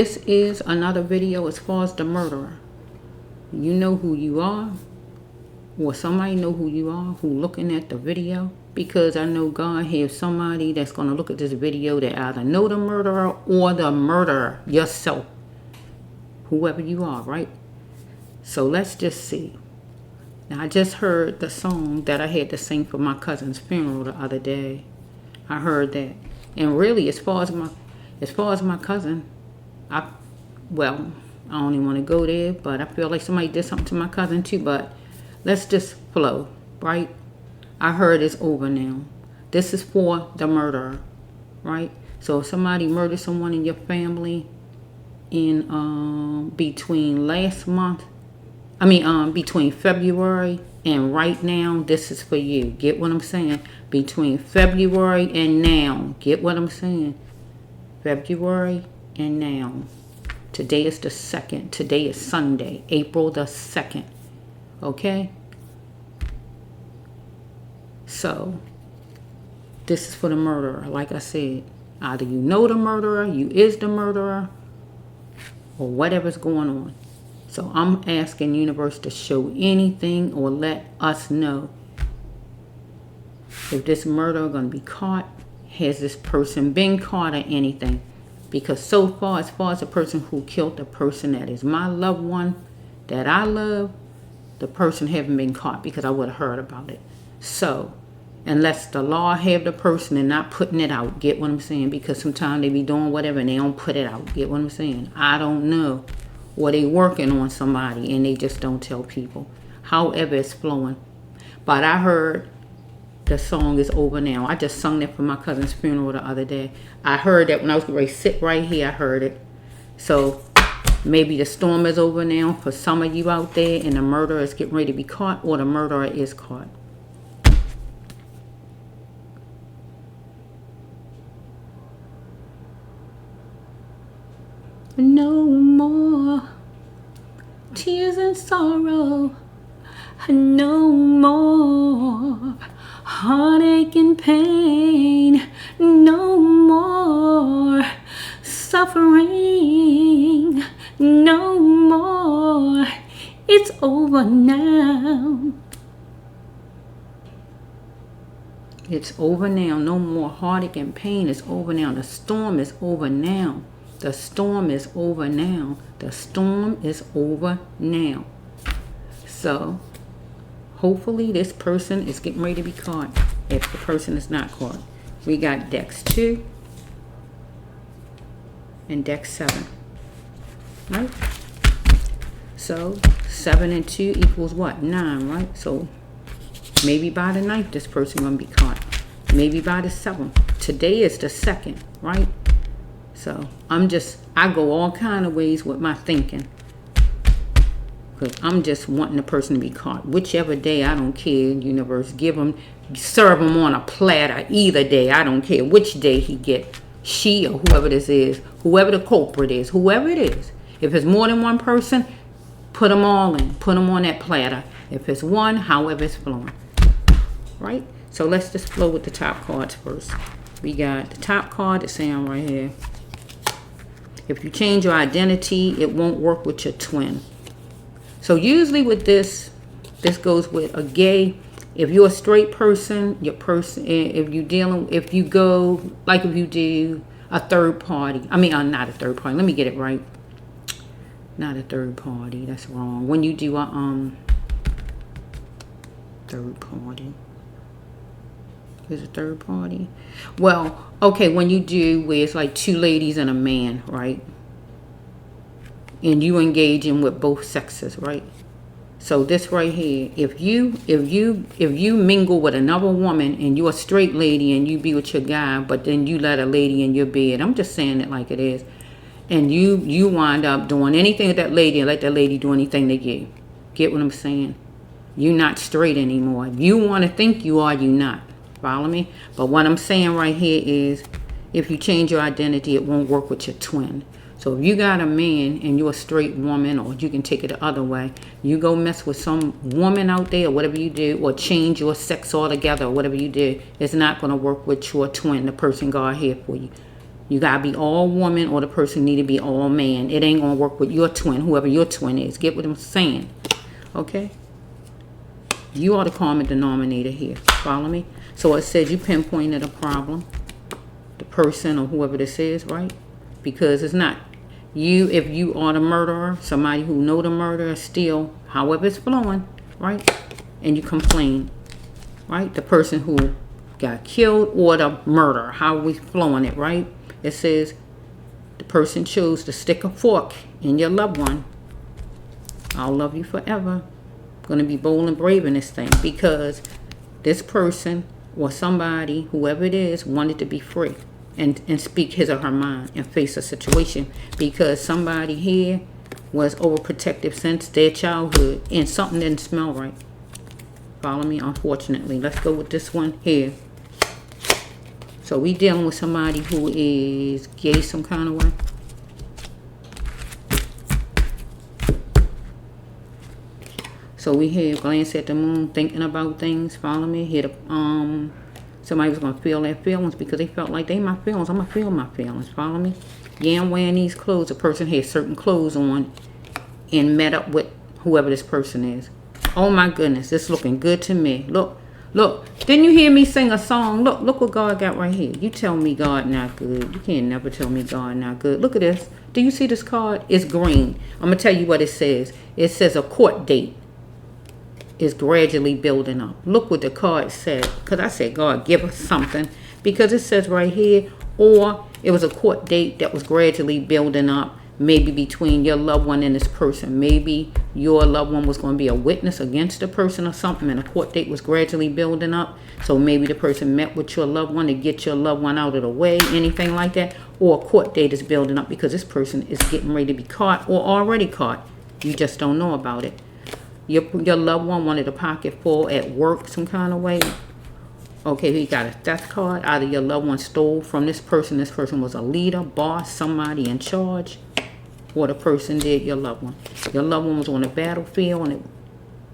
This is another video as far as the murderer. You know who you are, or somebody know who you are who looking at the video, because I know God has somebody that's going to look at this video that either know the murderer or the murderer yourself, whoever you are, right? So let's just see. Now I just heard the song that I had to sing for my cousin's funeral the other day. I heard that, and really, as far as my cousin, I don't even want to go there, but I feel like somebody did something to my cousin too. But let's just flow, right? I heard it's over now. This is for the murderer, right? So if somebody murdered someone in your family in between February and right now, this is for you. Get what I'm saying? Between February and now, get what I'm saying? February and now. Today is the 2nd. Today is Sunday, April the 2nd. Okay? So, this is for the murderer. Like I said, either you know the murderer, you is the murderer, or whatever's going on. So, I'm asking universe to show anything or let us know if this murderer going to be caught. Has this person been caught or anything? Because so far, as far as the person who killed the person that is my loved one, that I love, the person haven't been caught, because I would have heard about it. So, unless the law have the person and not putting it out, get what I'm saying? Because sometimes they be doing whatever and they don't put it out, get what I'm saying? I don't know. Or they working on somebody and they just don't tell people. However, it's flowing. But I heard the song is over now. I just sung that for my cousin's funeral the other day. I heard that when I was ready to sit right here, I heard it. So maybe the storm is over now for some of you out there, and the murderer is getting ready to be caught, or the murderer is caught. No more tears and sorrow. No more heartache and pain. No more suffering. No more. It's over now. It's over now. No more heartache and pain. It's over now. The storm is over now. The storm is over now. The storm is over now. So, hopefully this person is getting ready to be caught. If the person is not caught. We got decks 2 and deck 7. Right? So, 7 and 2 equals what? 9, right? So, maybe by the 9th this person going to be caught. Maybe by the 7th. Today is the 2nd, right? So, I go all kind of ways with my thinking. Because I'm just wanting the person to be caught. Whichever day, I don't care, universe. Serve them on a platter either day. I don't care which day he get. She or whoever this is. Whoever the culprit is. Whoever it is. If it's more than one person, put them all in. Put them on that platter. If it's one, however it's flowing. Right? So let's just flow with the top cards first. We got the top card that's saying right here. If you change your identity, it won't work with your twin. So usually with this goes with a gay. If you're a straight person, if you go, like if you do a third party. Not a third party. Let me get it right. Not a third party. That's wrong. When you do a third party. Is a third party? Well, okay, when you do where it's like 2 ladies and a man, right? And you engaging with both sexes, right? So this right here, if you mingle with another woman and you're a straight lady and you be with your guy, but then you let a lady in your bed, I'm just saying it like it is, and you wind up doing anything with that lady and let that lady do anything to you. Get what I'm saying? You're not straight anymore. If you want to think you are, you're not. Follow me? But what I'm saying right here is, if you change your identity, it won't work with your twin. So if you got a man and you're a straight woman, or you can take it the other way, you go mess with some woman out there, or whatever you do, or change your sex altogether, or whatever you do, it's not going to work with your twin, the person God had for you. You gotta be all woman, or the person need to be all man. It ain't gonna work with your twin, whoever your twin is. Get what I'm saying? Okay? You are the common denominator here. Follow me? So it says you pinpointed a problem, the person or whoever this is, right? Because it's not you. If you are the murderer, somebody who know the murderer, still, however it's flowing, right? And you complain, right? The person who got killed or the murderer, how we flowing it, right? It says the person chose to stick a fork in your loved one. I'll love you forever. Going to be bold and brave in this thing, because this person or somebody, whoever it is, wanted to be free and speak his or her mind and face a situation, because somebody here was overprotective since their childhood and something didn't smell right. Follow me? Unfortunately. Let's go with this one here. So we dealing with somebody who is gay some kind of way. So we here glance at the moon, thinking about things. Follow me? Here the somebody was gonna feel their feelings because they felt like they my feelings. I'm gonna feel my feelings. Follow me? Yeah, I'm wearing these clothes. A person had certain clothes on and met up with whoever this person is. Oh my goodness, this looking good to me. Look. Didn't you hear me sing a song? Look what God got right here. You tell me God not good. You can't never tell me God not good. Look at this. Do you see this card? It's green. I'm gonna tell you what it says. It says a court date is gradually building up. Look what the card said. Because I said, God, give us something. Because it says right here, or it was a court date that was gradually building up, maybe between your loved one and this person. Maybe your loved one was going to be a witness against the person or something, and a court date was gradually building up. So maybe the person met with your loved one to get your loved one out of the way, anything like that. Or a court date is building up because this person is getting ready to be caught or already caught. You just don't know about it. Your loved one wanted a pocket full at work some kind of way. Okay, he got a theft card. Either your loved one stole from this person. This person was a leader, boss, somebody in charge. Or the person did your loved one. Your loved one was on the battlefield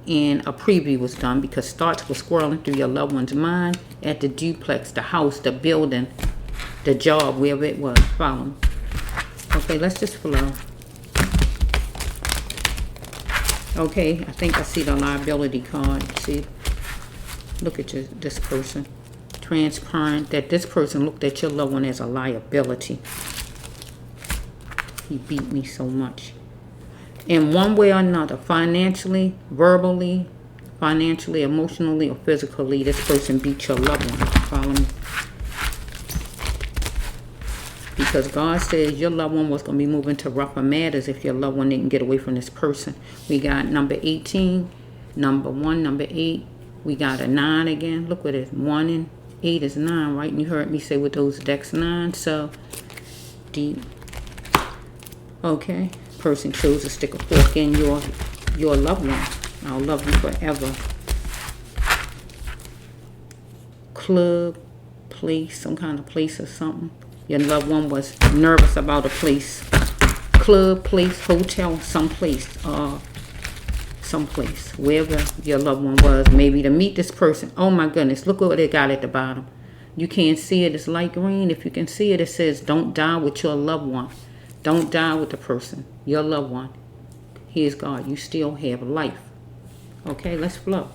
and a preview was done because thoughts were swirling through your loved one's mind at the duplex, the house, the building, the job, wherever it was. Follow me. Okay, let's just flow. Okay, I think I see the liability card. See, look at this person. Transparent, that this person looked at your loved one as a liability. He beat me so much. In one way or another, financially, verbally, emotionally, or physically, this person beat your loved one. Follow me? Because God says your loved one was going to be moving to rougher matters if your loved one didn't get away from this person. We got number 18, number 1, number 8. We got a 9 again. Look what it is. 1 and 8 is 9, right? And you heard me say with those decks 9. So, deep. Okay. Person chose to stick a fork in your loved one. I'll love you forever. Club, place, some kind of place or something. Your loved one was nervous about a place. Club, place, hotel, someplace. Wherever your loved one was. Maybe to meet this person. Oh my goodness. Look what they got at the bottom. You can't see it. It's light green. If you can see it, it says don't die with your loved one. Don't die with the person. Your loved one. Here's God. You still have life. Okay, let's flow.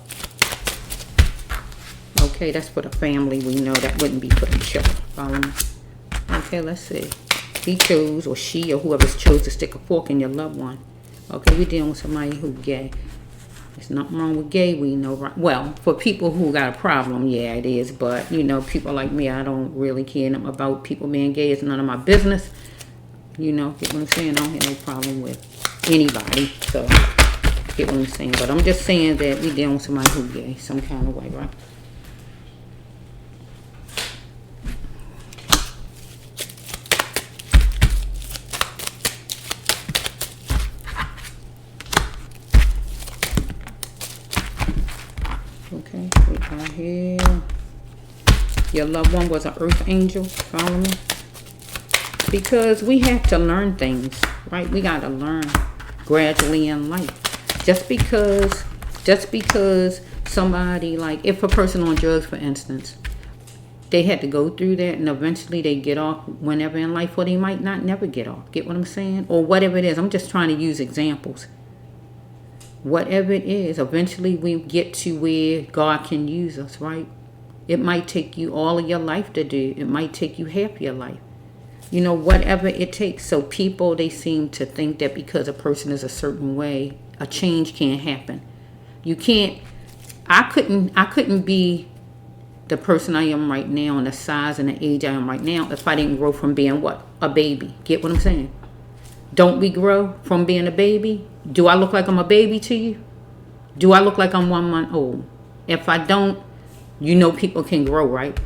Okay, that's for the family. We know that wouldn't be for the children. Follow me? Okay, let's see. He chose, or she, or whoever's chose to stick a fork in your loved one. Okay, we're dealing with somebody who's gay. There's nothing wrong with gay, we know, right? Well, for people who got a problem, yeah, it is. But, you know, people like me, I don't really care about people being gay. It's none of my business. You know, get what I'm saying? I don't have no problem with anybody. So, get what I'm saying? But I'm just saying that we're dealing with somebody who's gay some kind of way, right? Okay, we got here. Your loved one was an earth angel. Follow me? Because we have to learn things, right? We got to learn gradually in life. Just because somebody, like if a person on drugs, for instance, they had to go through that, and eventually they get off whenever in life, or they might not never get off. Get what I'm saying? Or whatever it is. I'm just trying to use examples. Whatever it is, eventually we get to where God can use us, right? It might take you all of your life to do. It might take you half your life. You know, whatever it takes. So people, they seem to think that because a person is a certain way, a change can't happen. You can't. I couldn't be the person I am right now and the size and the age I am right now if I didn't grow from being what? A baby. Get what I'm saying? Don't we grow from being a baby? Do I look like I'm a baby to you? Do I look like I'm 1 month old? If I don't, you know people can grow, right?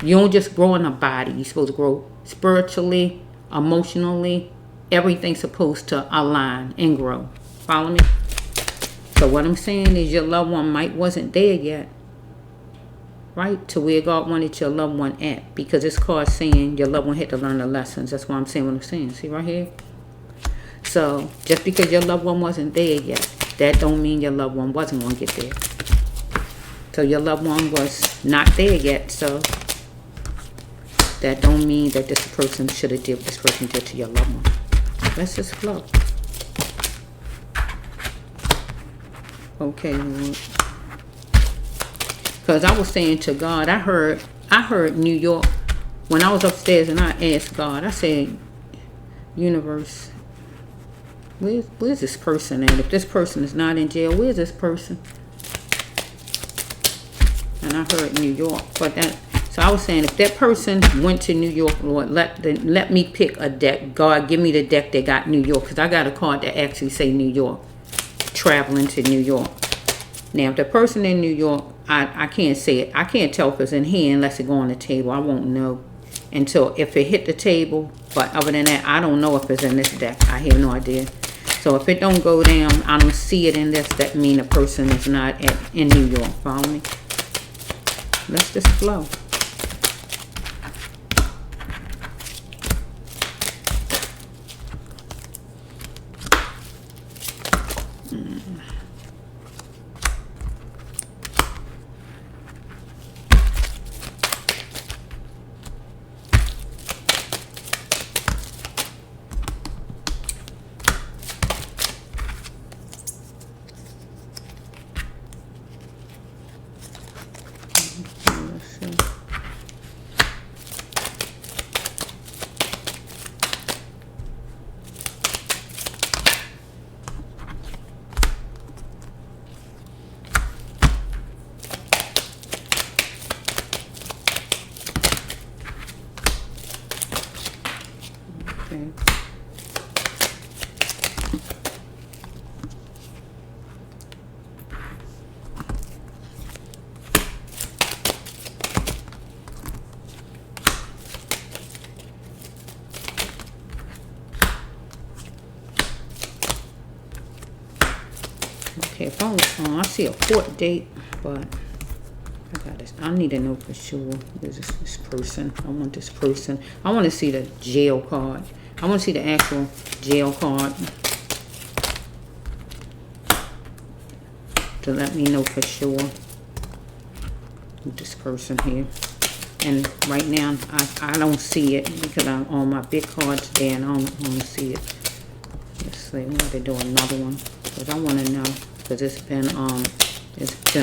You don't just grow in a body. You're supposed to grow spiritually, emotionally. Everything's supposed to align and grow. Follow me? So what I'm saying is your loved one wasn't there yet. Right? To where God wanted your loved one at. Because this card saying your loved one had to learn the lessons. That's why I'm saying what I'm saying. See right here? So just because your loved one wasn't there yet, that don't mean your loved one wasn't going to get there. So your loved one was not there yet. So that don't mean that this person should have did what this person did to your loved one. Let's just flow. Okay, Lord. Because I was saying to God, I heard New York. When I was upstairs and I asked God, I said, universe, where's this person at? If this person is not in jail, where's this person? And I heard New York. So I was saying, if that person went to New York, Lord, let me pick a deck. God, give me the deck that got New York. Because I got a card that actually say New York. Traveling to New York. Now, if the person in New York, I can't say it. I can't tell if it's in here unless it go on the table. I won't know until if it hit the table. But other than that, I don't know if it's in this deck. I have no idea. So if it don't go down, I don't see it in this. That mean the person is not in New York. Follow me? Let's just flow. Okay, if I see a court date, but I got this. I need to know for sure. There's this person. I want this person. I want to see the jail card. I want to see the actual jail card to let me know for sure with this person here. And right now, I don't see it because I'm on my big cards there and I don't see it. Let's see. I'm going to do another one because I want to know. Because it's been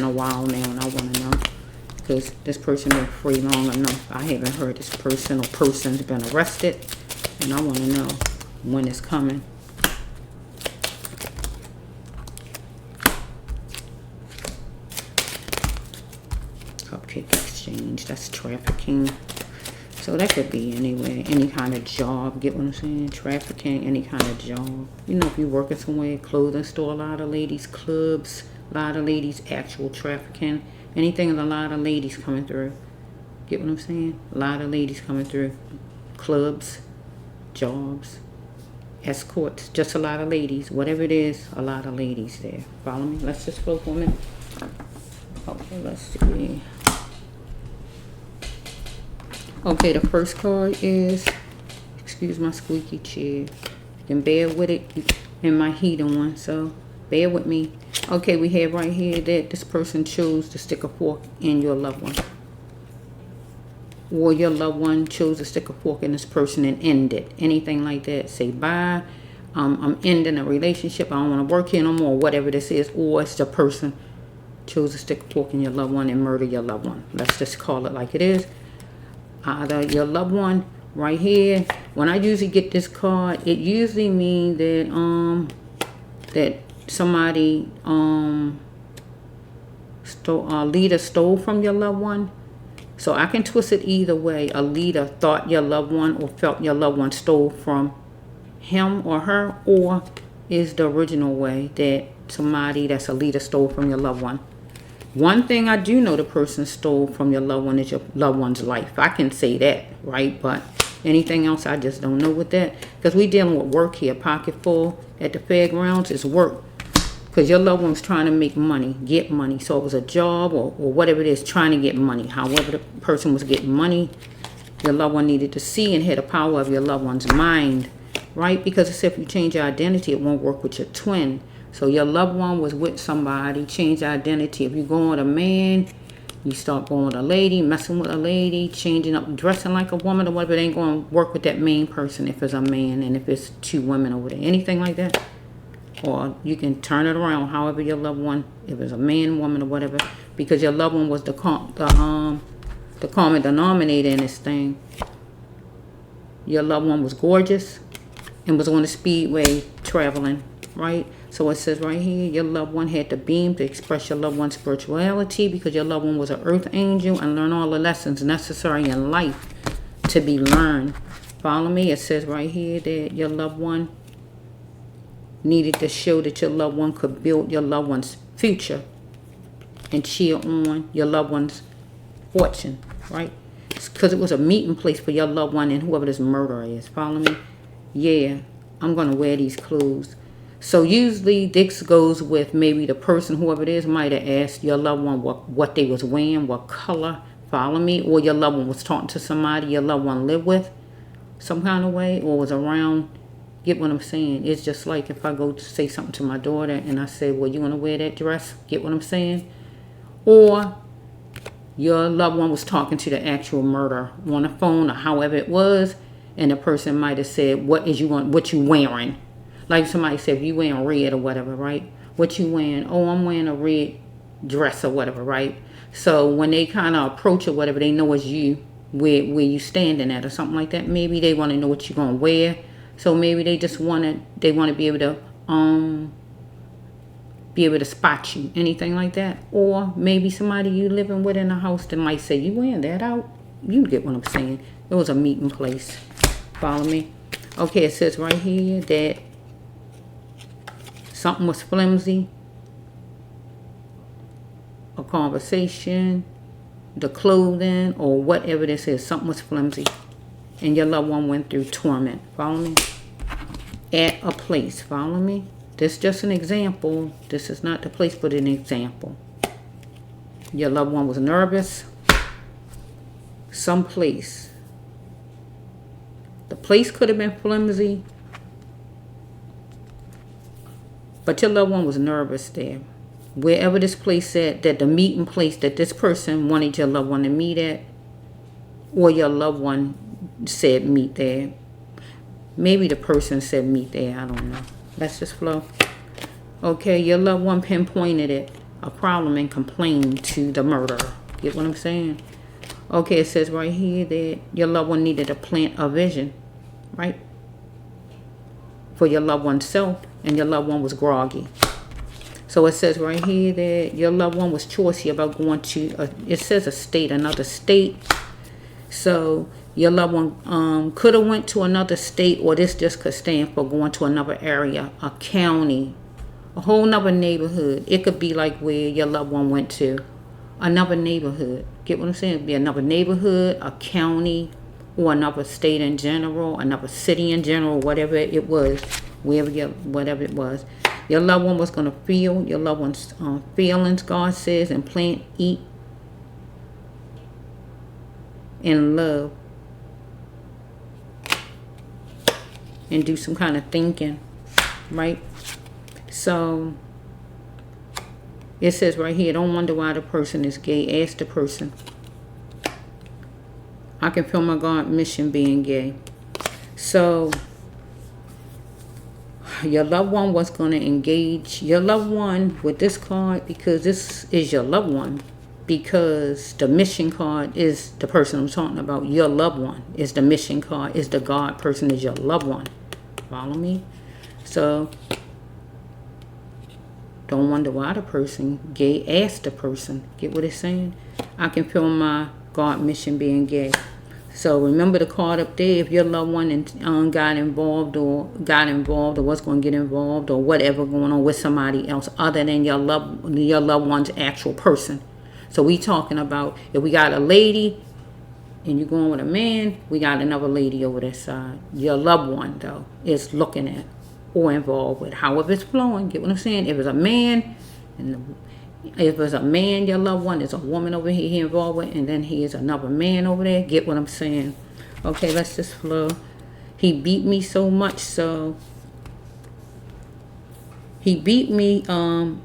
a while now and I want to know. Because this person been free long enough. I haven't heard this person or persons been arrested. And I want to know when it's coming. Cupcake exchange. That's trafficking. So that could be anywhere. Any kind of job. Get what I'm saying? Trafficking. Any kind of job. You know, if you're working somewhere, clothing store, a lot of ladies, clubs, a lot of ladies, actual trafficking. Anything with a lot of ladies coming through. Get what I'm saying? A lot of ladies coming through. Clubs, jobs, escorts. Just a lot of ladies. Whatever it is, a lot of ladies there. Follow me? Let's just go for a minute. Okay, let's see. Okay, the first card is, excuse my squeaky chair. You can bear with it in my heat on, so bear with me. Okay, we have right here that this person chose to stick a fork in your loved one. or your loved one chose to stick a fork in this person and end it. Anything like that. Say bye. I'm ending a relationship. I don't want to work here no more. Whatever this is. Or it's the person chose to stick a fork in your loved one and murder your loved one. Let's just call it like it is. Either your loved one right here. When I usually get this card, it usually means that that somebody leader stole from your loved one. So I can twist it either way. A leader thought your loved one or felt your loved one stole from him or her, or is the original way that somebody that's a leader stole from your loved one. One thing I do know the person stole from your loved one is your loved one's life. I can say that, right? But anything else, I just don't know with that. Because we dealing with work here. Pocket full at the fairgrounds is work. Because your loved one's trying to make money, get money. So it was a job or whatever it is, trying to get money. However the person was getting money, your loved one needed to see and had the power of your loved one's mind, right? Because it's if you change your identity, it won't work with your twin. So your loved one was with somebody, change identity. If you go with a man, you start going with a lady, messing with a lady, changing up, dressing like a woman or whatever, it ain't going to work with that main person if it's a man and if it's two women over there. Anything like that. Or you can turn it around however your loved one, if it's a man, woman, or whatever, because your loved one was the common denominator in this thing. Your loved one was gorgeous and was on the speedway traveling, right? So it says right here, your loved one had the beam to express your loved one's spirituality because your loved one was an earth angel and learn all the lessons necessary in life to be learned. Follow me? It says right here that your loved one needed to show that your loved one could build your loved one's future and cheer on your loved one's fortune, right? Because it was a meeting place for your loved one and whoever this murderer is. Follow me? Yeah, I'm going to wear these clothes. So usually this goes with maybe the person, whoever it is, might have asked your loved one what they was wearing, what color. Follow me? Or your loved one was talking to somebody your loved one lived with some kind of way or was around. Get what I'm saying? It's just like if I go to say something to my daughter and I say, well, you want to wear that dress? Get what I'm saying? Or your loved one was talking to the actual murderer on the phone or however it was, and the person might have said, what you wearing? Like somebody said, if you wearing red or whatever, right? What you wearing? Oh, I'm wearing a red dress or whatever, right? So when they kind of approach or whatever, they know it's you, where you standing at or something like that. Maybe they want to know what you're going to wear. So maybe they just want to be able to spot you, anything like that. Or maybe somebody you living with in a house that might say, you wearing that out? You get what I'm saying. It was a meeting place. Follow me? Okay, it says right here that something was flimsy. A conversation, the clothing, or whatever this is. Something was flimsy. And your loved one went through torment. Follow me? At a place. Follow me? This is just an example. This is not the place, but an example. Your loved one was nervous. Someplace. The place could have been flimsy. But your loved one was nervous there. Wherever this place at, that the meeting place that this person wanted your loved one to meet at, or your loved one said meet there. Maybe the person said meet there. I don't know. Let's just flow. Okay, your loved one pinpointed it, a problem, and complained to the murderer. Get what I'm saying? Okay, it says right here that your loved one needed to plant a vision, right? For your loved one's self, and your loved one was groggy. So it says right here that your loved one was choosy about going to, it says a state, another state. So your loved one could have went to another state, or this just could stand for going to another area, a county, a whole nother neighborhood. It could be like where your loved one went to, another neighborhood. Get what I'm saying? It'd be another neighborhood, a county, or another state in general, another city in general, whatever it was, whatever it was. Your loved one was going to feel your loved one's feelings, God says, and plant, eat, and love. And do some kind of thinking, right? So, it says right here, don't wonder why the person is gay. Ask the person. I can feel my God mission being gay. So your loved one was going to engage your loved one with this card, because this is your loved one. Because the mission card is the person I'm talking about. Your loved one is the mission card. Is the God person is your loved one. Follow me? So don't wonder why the person gay asked the person. Get what it's saying? I can feel my God mission being gay. So remember the card up there. If your loved one got involved or was going to get involved or whatever going on with somebody else other than your loved one's actual person. So we talking about if we got a lady and you're going with a man, we got another lady over that side. Your loved one, though, is looking at or involved with. However it's flowing, get what I'm saying? If it's a man, your loved one is a woman over here he involved with, and then he is another man over there. Get what I'm saying? Okay, let's just flow. He beat me so much, so... He beat me, no,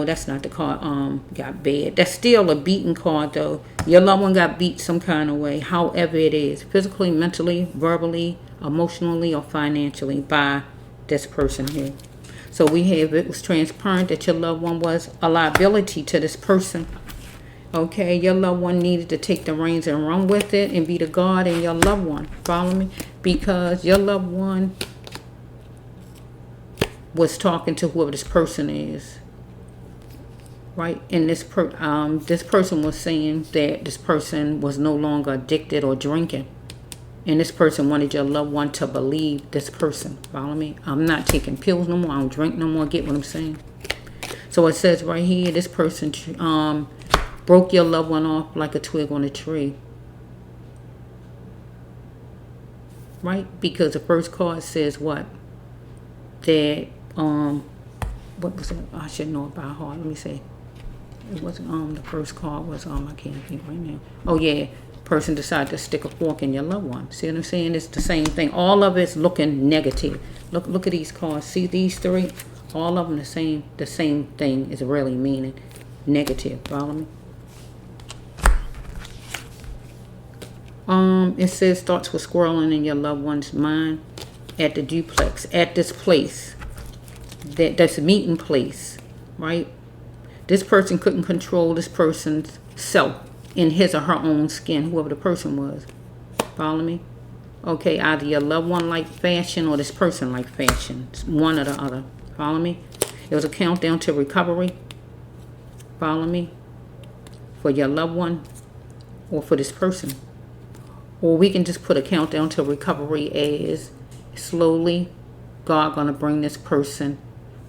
that's not the card, got bad. That's still a beaten card, though. Your loved one got beat some kind of way, however it is. Physically, mentally, verbally, emotionally, or financially by this person here. So we have, it was transparent that your loved one was a liability to this person. Okay, your loved one needed to take the reins and run with it and be the God in your loved one. Follow me? Because your loved one was talking to whoever this person is, right? And this person was saying that this person was no longer addicted or drinking, and this person wanted your loved one to believe this person. Follow me? I'm not taking pills no more. I don't drink no more. Get what I'm saying? So it says right here, this person broke your loved one off like a twig on a tree, right? Because the first card says what? That what was it? I should know it by heart. Let me see. It wasn't the first card was I can't think right now. Oh yeah, person decided to stick a fork in your loved one. See what I'm saying? It's the same thing. All of it's looking negative. Look at these cards. See these three? All of them the same thing is really meaning negative. Follow me? It says starts with swirling in your loved one's mind at the duplex, at this place. That's a meeting place, right? This person couldn't control this person's self in his or her own skin, whoever the person was. Follow me? Okay, either your loved one liked fashion or this person liked fashion. It's one or the other. Follow me? It was a countdown to recovery. Follow me? For your loved one or for this person. Or we can just put a countdown to recovery as slowly God gonna bring this person,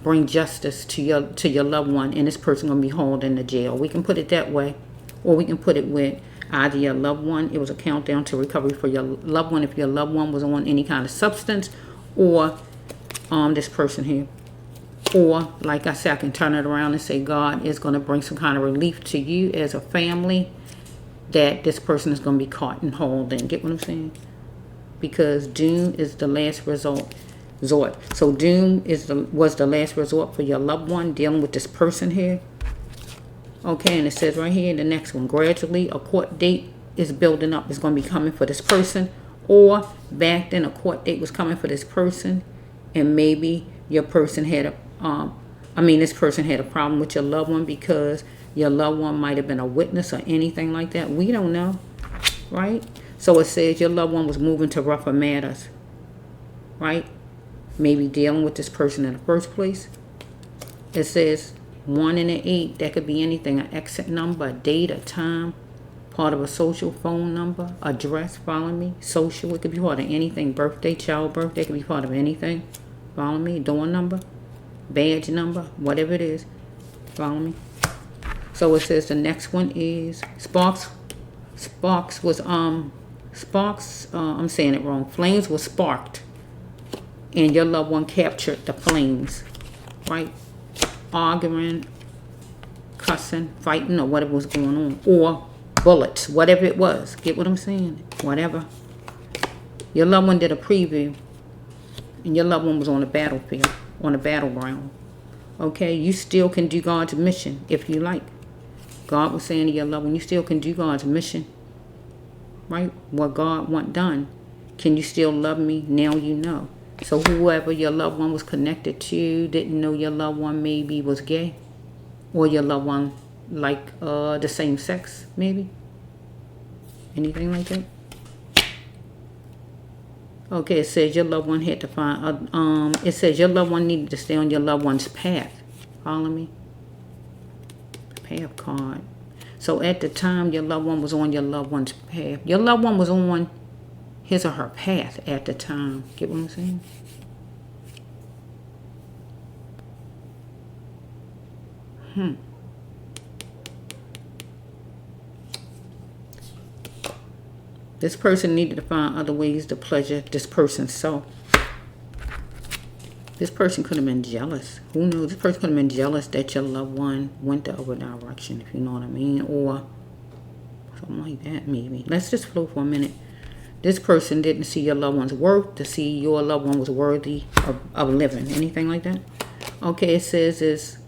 bring justice to your loved one, and this person gonna be hauled into jail. We can put it that way, or we can put it with either your loved one. It was a countdown to recovery for your loved one if your loved one was on any kind of substance, or this person here. Or like I said, I can turn it around and say God is gonna bring some kind of relief to you as a family, that this person is gonna be caught and hauled in. Get what I'm saying? Because doom is the last resort. So doom was the last resort for your loved one dealing with this person here. Okay, and it says right here in the next one, gradually a court date is building up. It's going to be coming for this person. Or back then a court date was coming for this person, and maybe your person had this person had a problem with your loved one because your loved one might have been a witness or anything like that. We don't know, right? So it says your loved one was moving to rougher matters, right? Maybe dealing with this person in the first place. It says 1 and an 8. That could be anything. An exit number, a date, a time, part of a social phone number, address, follow me, social. It could be part of anything. Birthday, childbirth. That could be part of anything. Follow me. Door number, badge number, whatever it is. Follow me. So it says the next one is sparks. Sparks was I'm saying it wrong. Flames were sparked, and your loved one captured the flames, right? Arguing, cussing, fighting, or whatever was going on, or bullets, whatever it was. Get what I'm saying? Whatever. Your loved one did a preview, and your loved one was on the battlefield, on the battleground. Okay, you still can do God's mission if you like. God was saying to your loved one, you still can do God's mission. right? What God want done. Can you still love me? Now you know. So whoever your loved one was connected to didn't know your loved one maybe was gay, or your loved one like the same sex, maybe. Anything like that? Okay, it says your loved one had to find. It says your loved one needed to stay on your loved one's path. Follow me? Path card. So at the time, your loved one was on your loved one's path. Your loved one was on his or her path at the time. Get what I'm saying? This person needed to find other ways to pleasure this person's self. This person could have been jealous. Who knows? This person could have been jealous that your loved one went the other direction, if you know what I mean. Or something like that, maybe. Let's just flow for a minute. This person didn't see your loved one's worth to see your loved one was worthy of living. Anything like that? Okay, it says is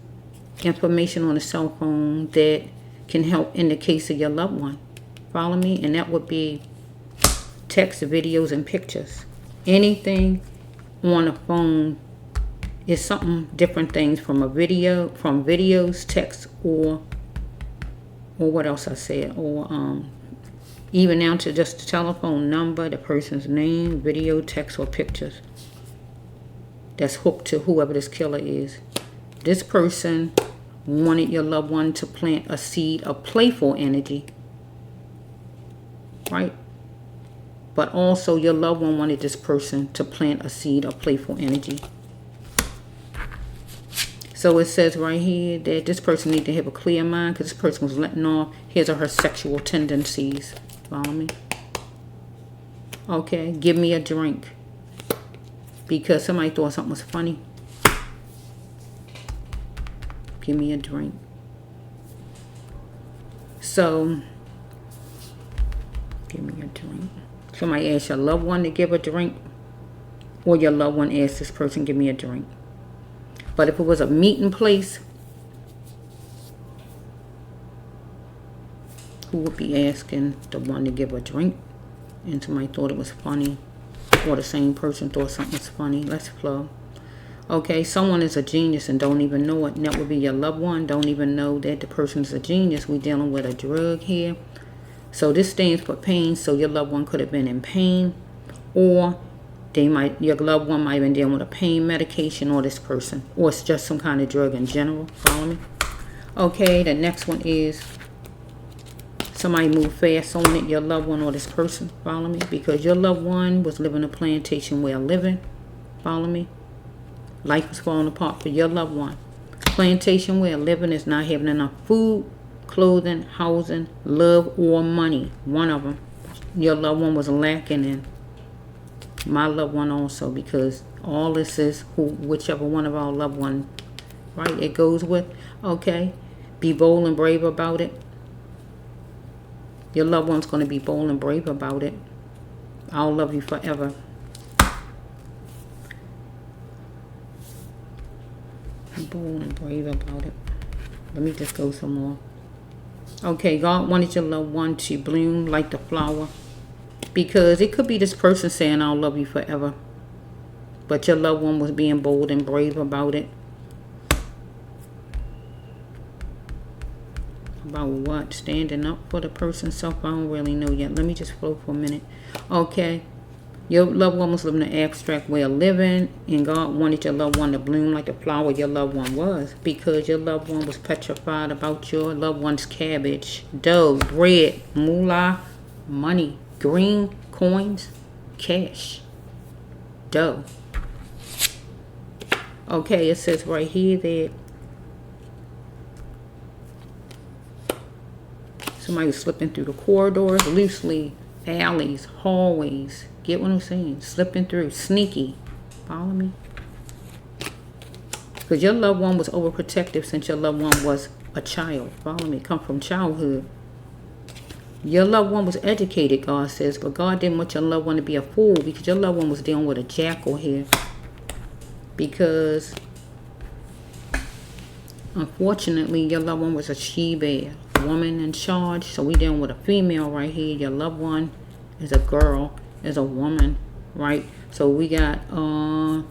information on the cell phone that can help in the case of your loved one. Follow me? And that would be text, videos, and pictures. Anything on the phone is something different things from a video, from videos, text, or what else I said, or even down to just the telephone number, the person's name, video, text, or pictures that's hooked to whoever this killer is. This person wanted your loved one to plant a seed of playful energy, right? But also your loved one wanted this person to plant a seed of playful energy. So it says right here that this person needed to have a clear mind because this person was letting off his or her sexual tendencies. Follow me? Okay, give me a drink. Because somebody thought something was funny. Give me a drink. So, give me a drink. Somebody asked your loved one to give a drink. Or your loved one asked this person, give me a drink. But if it was a meeting place, who would be asking the one to give a drink? And somebody thought it was funny. Or the same person thought something was funny. Let's flow. Okay, someone is a genius and don't even know it. And that would be your loved one. Don't even know that the person is a genius. We're dealing with a drug here. So this stands for pain. So your loved one could have been in pain. Or your loved one might have been dealing with a pain medication, or this person. Or it's just some kind of drug in general. Follow me? Okay, the next one is somebody moved fast on it, your loved one or this person. Follow me? Because your loved one was living a plantation way of living. Follow me? Life was falling apart for your loved one. Plantation way of living is not having enough food, clothing, housing, love, or money. One of them. Your loved one was lacking in. My loved one also, because all this is whichever one of our loved one, right, it goes with. Okay, be bold and brave about it. Your loved one's going to be bold and brave about it. I'll love you forever. Be bold and brave about it. Let me just go some more. Okay, God wanted your loved one to bloom like the flower. Because it could be this person saying, I'll love you forever. But your loved one was being bold and brave about it. About what? Standing up for the person's self? I don't really know yet. Let me just flow for a minute. Okay. Your loved one was living an abstract way of living. And God wanted your loved one to bloom like the flower your loved one was. Because your loved one was petrified about your loved one's cabbage, dough, bread, moolah, money, green coins, cash, dough. Okay, it says right here that somebody was slipping through the corridors, loosely, alleys, hallways. Get what I'm saying? Slipping through, sneaky. Follow me? Because your loved one was overprotective since your loved one was a child. Follow me? Come from childhood. Your loved one was educated, God says, but God didn't want your loved one to be a fool because your loved one was dealing with a jackal here. Because, unfortunately, your loved one was a she-bear, woman in charge. So we dealing with a female right here. Your loved one is a girl, is a woman, right? So we got a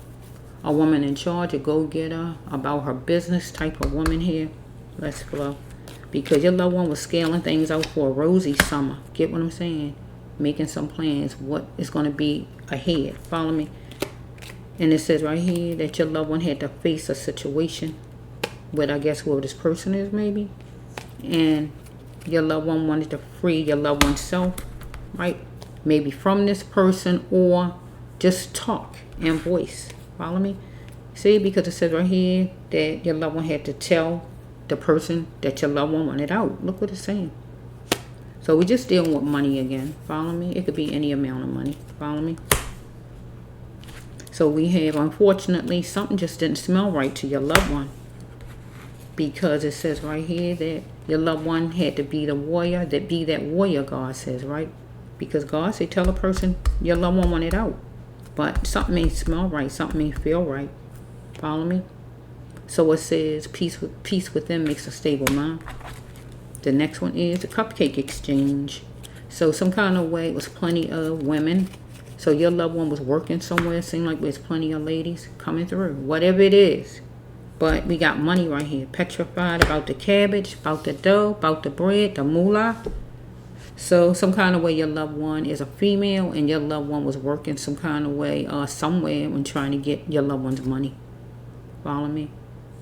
woman in charge, a go-getter, about her business type of woman here. Let's flow. Because your loved one was scaling things out for a rosy summer. Get what I'm saying? Making some plans. What is going to be ahead. Follow me? And it says right here that your loved one had to face a situation with, I guess, whoever this person is, maybe. And your loved one wanted to free your loved one's self, right? Maybe from this person, or just talk and voice. Follow me? See, because it says right here that your loved one had to tell the person that your loved one wanted out. Look what it's saying. So we're just dealing with money again. Follow me? It could be any amount of money. Follow me? So we have, unfortunately, something just didn't smell right to your loved one. Because it says right here that your loved one had to be the warrior, that be that warrior, God says, right? Because God said, tell a person your loved one wanted out. But something ain't smell right, something ain't feel right. Follow me? So it says peace within makes a stable mind. The next one is the cupcake exchange. So some kind of way, it was plenty of women. So your loved one was working somewhere. It seemed like there's plenty of ladies coming through. Whatever it is. But we got money right here. Petrified about the cabbage, about the dough, about the bread, the moolah. So some kind of way your loved one is a female and your loved one was working some kind of way somewhere when trying to get your loved one's money. Follow me?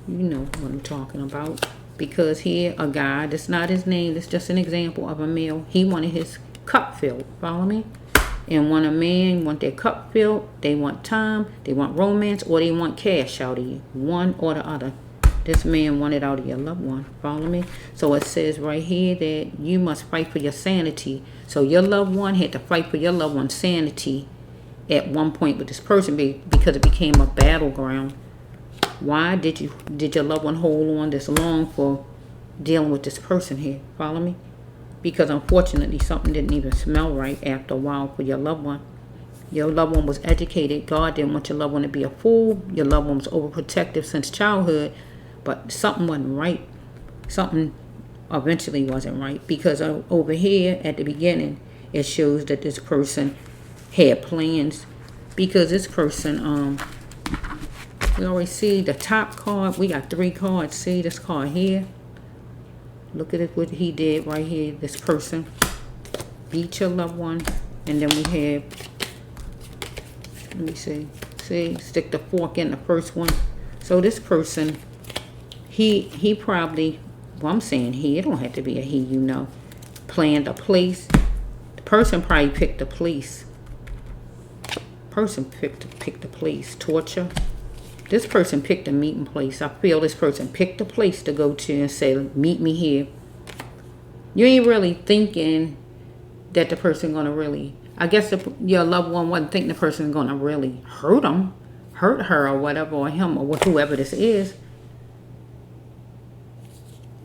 You know what I'm talking about. Because here, a guy, that's not his name, that's just an example of a male. He wanted his cup filled. Follow me? And when a man want their cup filled, they want time, they want romance, or they want cash out of you. One or the other. This man wanted out of your loved one. Follow me? So it says right here that you must fight for your sanity. So your loved one had to fight for your loved one's sanity at one point with this person because it became a battleground. Why did your loved one hold on this long for dealing with this person here? Follow me? Because unfortunately something didn't even smell right after a while for your loved one. Your loved one was educated. God didn't want your loved one to be a fool. Your loved one was overprotective since childhood. But something wasn't right. Something eventually wasn't right. Because over here at the beginning, it shows that this person had plans. Because this person, we already see the top card. We got 3 cards. See this card here? Look at it, what he did right here. This person beat your loved one. And then we have, let me see. See, stick the fork in the first one. So this person, he probably, well, I'm saying he, it don't have to be a he, you know, planned a place. The person probably picked the police. Person picked the place. Torture. This person picked a meeting place. I feel this person picked a place to go to and say, meet me here. You ain't really thinking that the person gonna really, I guess your loved one wasn't thinking the person gonna really hurt her or whatever, or him or whoever this is.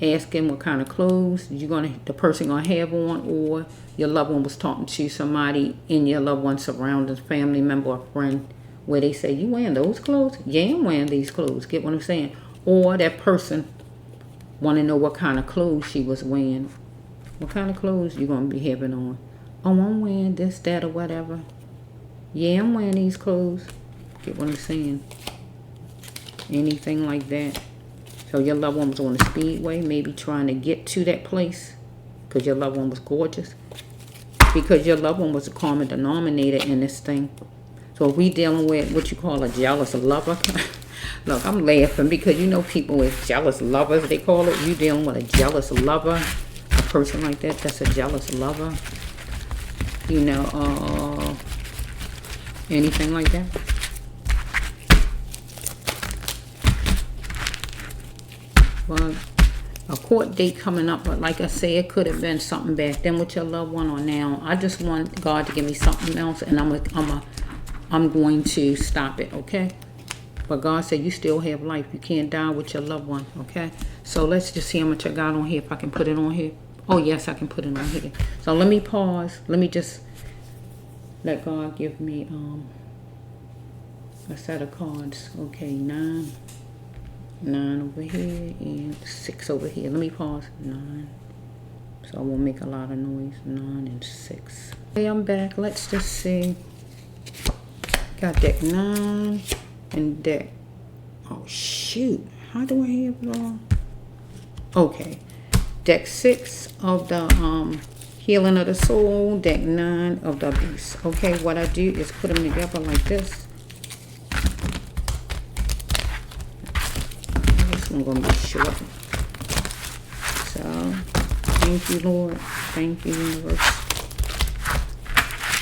Ask him what kind of clothes the person gonna have on, or your loved one was talking to somebody in your loved one's surroundings, family member or friend, where they say, you wearing those clothes? Yeah, I'm wearing these clothes. Get what I'm saying? Or that person want to know what kind of clothes she was wearing. What kind of clothes you going to be having on? Oh, I'm wearing this, that, or whatever. Yeah, I'm wearing these clothes. Get what I'm saying? Anything like that. So your loved one was on the speedway, maybe trying to get to that place because your loved one was gorgeous. Because your loved one was a common denominator in this thing. So if we dealing with what you call a jealous lover, look, I'm laughing because you know people with jealous lovers, they call it. You dealing with a jealous lover, a person like that, that's a jealous lover. You know, anything like that. Well, a court date coming up, but like I say, it could have been something back then with your loved one or now. I just want God to give me something else, and I'm going to stop it, okay? But God said you still have life. You can't die with your loved one, okay? So let's just see how much I got on here, if I can put it on here. Oh, yes, I can put it on here. So let me pause. Let me just let God give me a set of cards. Okay, 9 over here and 6 over here. Let me pause. 9, so I won't make a lot of noise. 9 and 6. Okay, I'm back. Let's just see. Got deck 9 and deck. Oh shoot! How do I have it all? Okay, deck 6 of the healing of the soul. Deck 9 of the abuse. Okay, what I do is put them together like this. This one's gonna be short. So, thank you, Lord. Thank you, universe.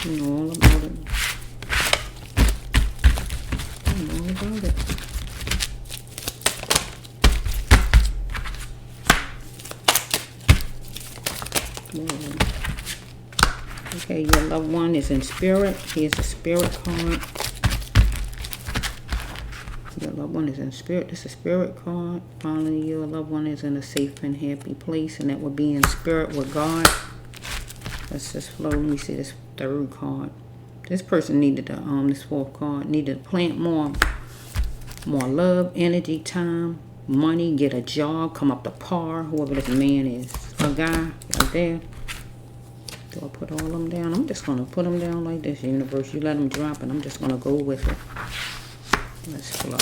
You know all about it. You know all about it. Okay, your loved one is in spirit. Here's the spirit card. Your loved one is in spirit. This is a spirit card. Finally, your loved one is in a safe and happy place, and that would be in spirit with God. Let's just flow. Let me see this third card. This person needed to, this fourth card, needed to plant more love, energy, time, money, get a job, come up to par, whoever this man is. A guy right there. Do I put all of them down? I'm just going to put them down like this, universe. You let them drop, and I'm just going to go with it. Let's flow.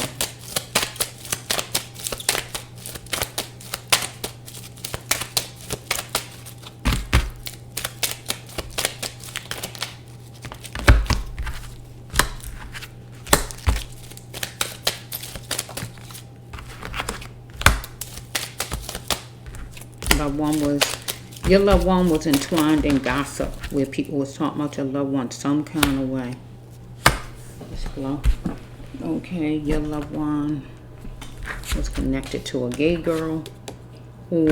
Your loved one was entwined in gossip, where people was talking about your loved one some kind of way. Let's flow. Okay, your loved one was connected to a gay girl, or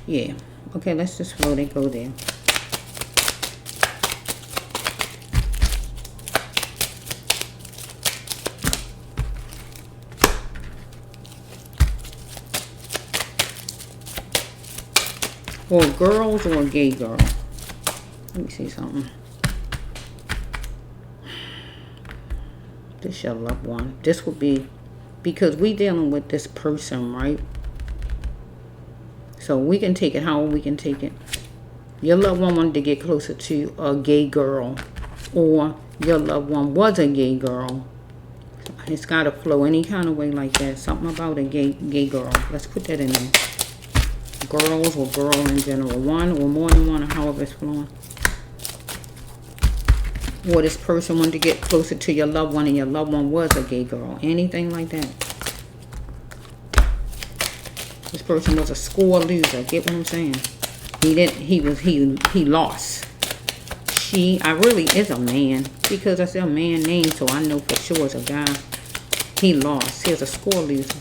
yeah. Okay, let's just flow. They go there. Or girls or a gay girl. Let me see something. This your loved one. This would be, because we dealing with this person, right? So we can take it however we can take it. Your loved one wanted to get closer to a gay girl, or your loved one was a gay girl. It's got to flow any kind of way like that. Something about a gay girl. Let's put that in there. Girls or girl in general. One or more than one, or however it's flowing. Or this person wanted to get closer to your loved one, and your loved one was a gay girl. Anything like that. This person was a score loser. Get what I'm saying? He lost. I really is a man, because I said a man name, so I know for sure it's a guy. He lost. He's a score loser.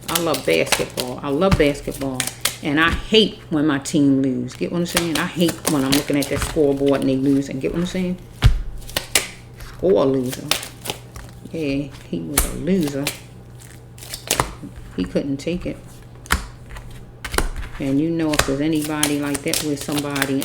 I love basketball. And I hate when my team lose. Get what I'm saying? I hate when I'm looking at that scoreboard and they lose. And get what I'm saying? Score loser. Yeah, he was a loser. He couldn't take it. And you know, if there's anybody like that with somebody,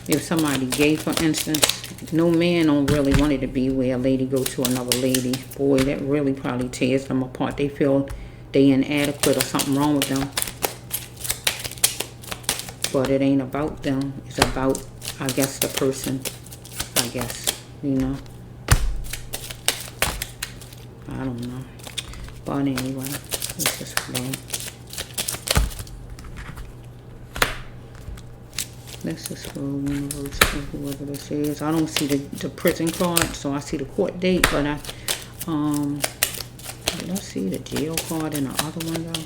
if somebody gay, for instance, no man don't really want it to be where a lady go to another lady. Boy, that really probably tears them apart. They feel they inadequate or something wrong with them. But it ain't about them. It's about, I guess, the person. I guess, you know. I don't know. But anyway, let's just flow. Let's just flow, universe, whoever this is. I don't see the prison card, so I see the court date. But did I see the jail card in the other one though?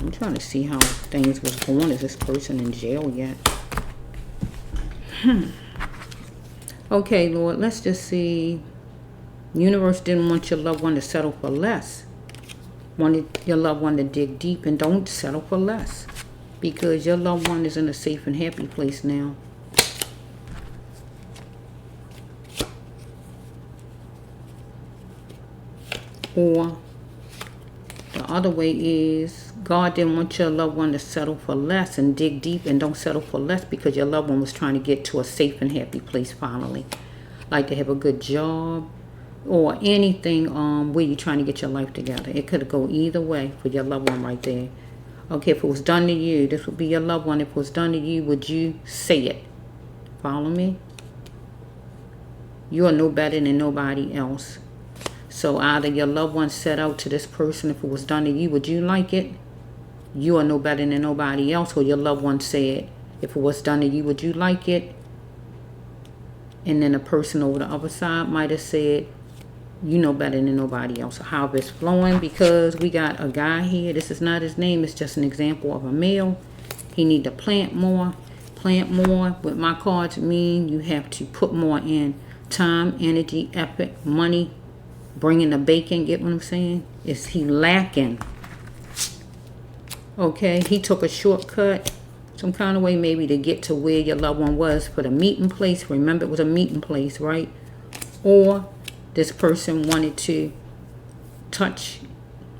I'm trying to see how things was going. Is this person in jail yet? Okay, Lord, let's just see. Universe didn't want your loved one to settle for less. Wanted your loved one to dig deep, and don't settle for less. Because your loved one is in a safe and happy place now. Or the other way is, God didn't want your loved one to settle for less and dig deep, and don't settle for less, because your loved one was trying to get to a safe and happy place finally. Like to have a good job or anything where you're trying to get your life together. It could go either way for your loved one right there. Okay, if it was done to you, this would be your loved one. If it was done to you, would you say it? Follow me? You are no better than nobody else. So either your loved one set out to this person, if it was done to you, would you like it? You are no better than nobody else. Or your loved one said, if it was done to you, would you like it? And then a person over the other side might have said, you know better than nobody else. However it's flowing, because we got a guy here. This is not his name. It's just an example of a male. He need to plant more. Plant more. What my cards mean, you have to put more in. Time, energy, effort, money. Bringing the bacon. Get what I'm saying? Is he lacking? Okay. He took a shortcut. Some kind of way maybe to get to where your loved one was for the meeting place. Remember, it was a meeting place, right? Or this person wanted to touch,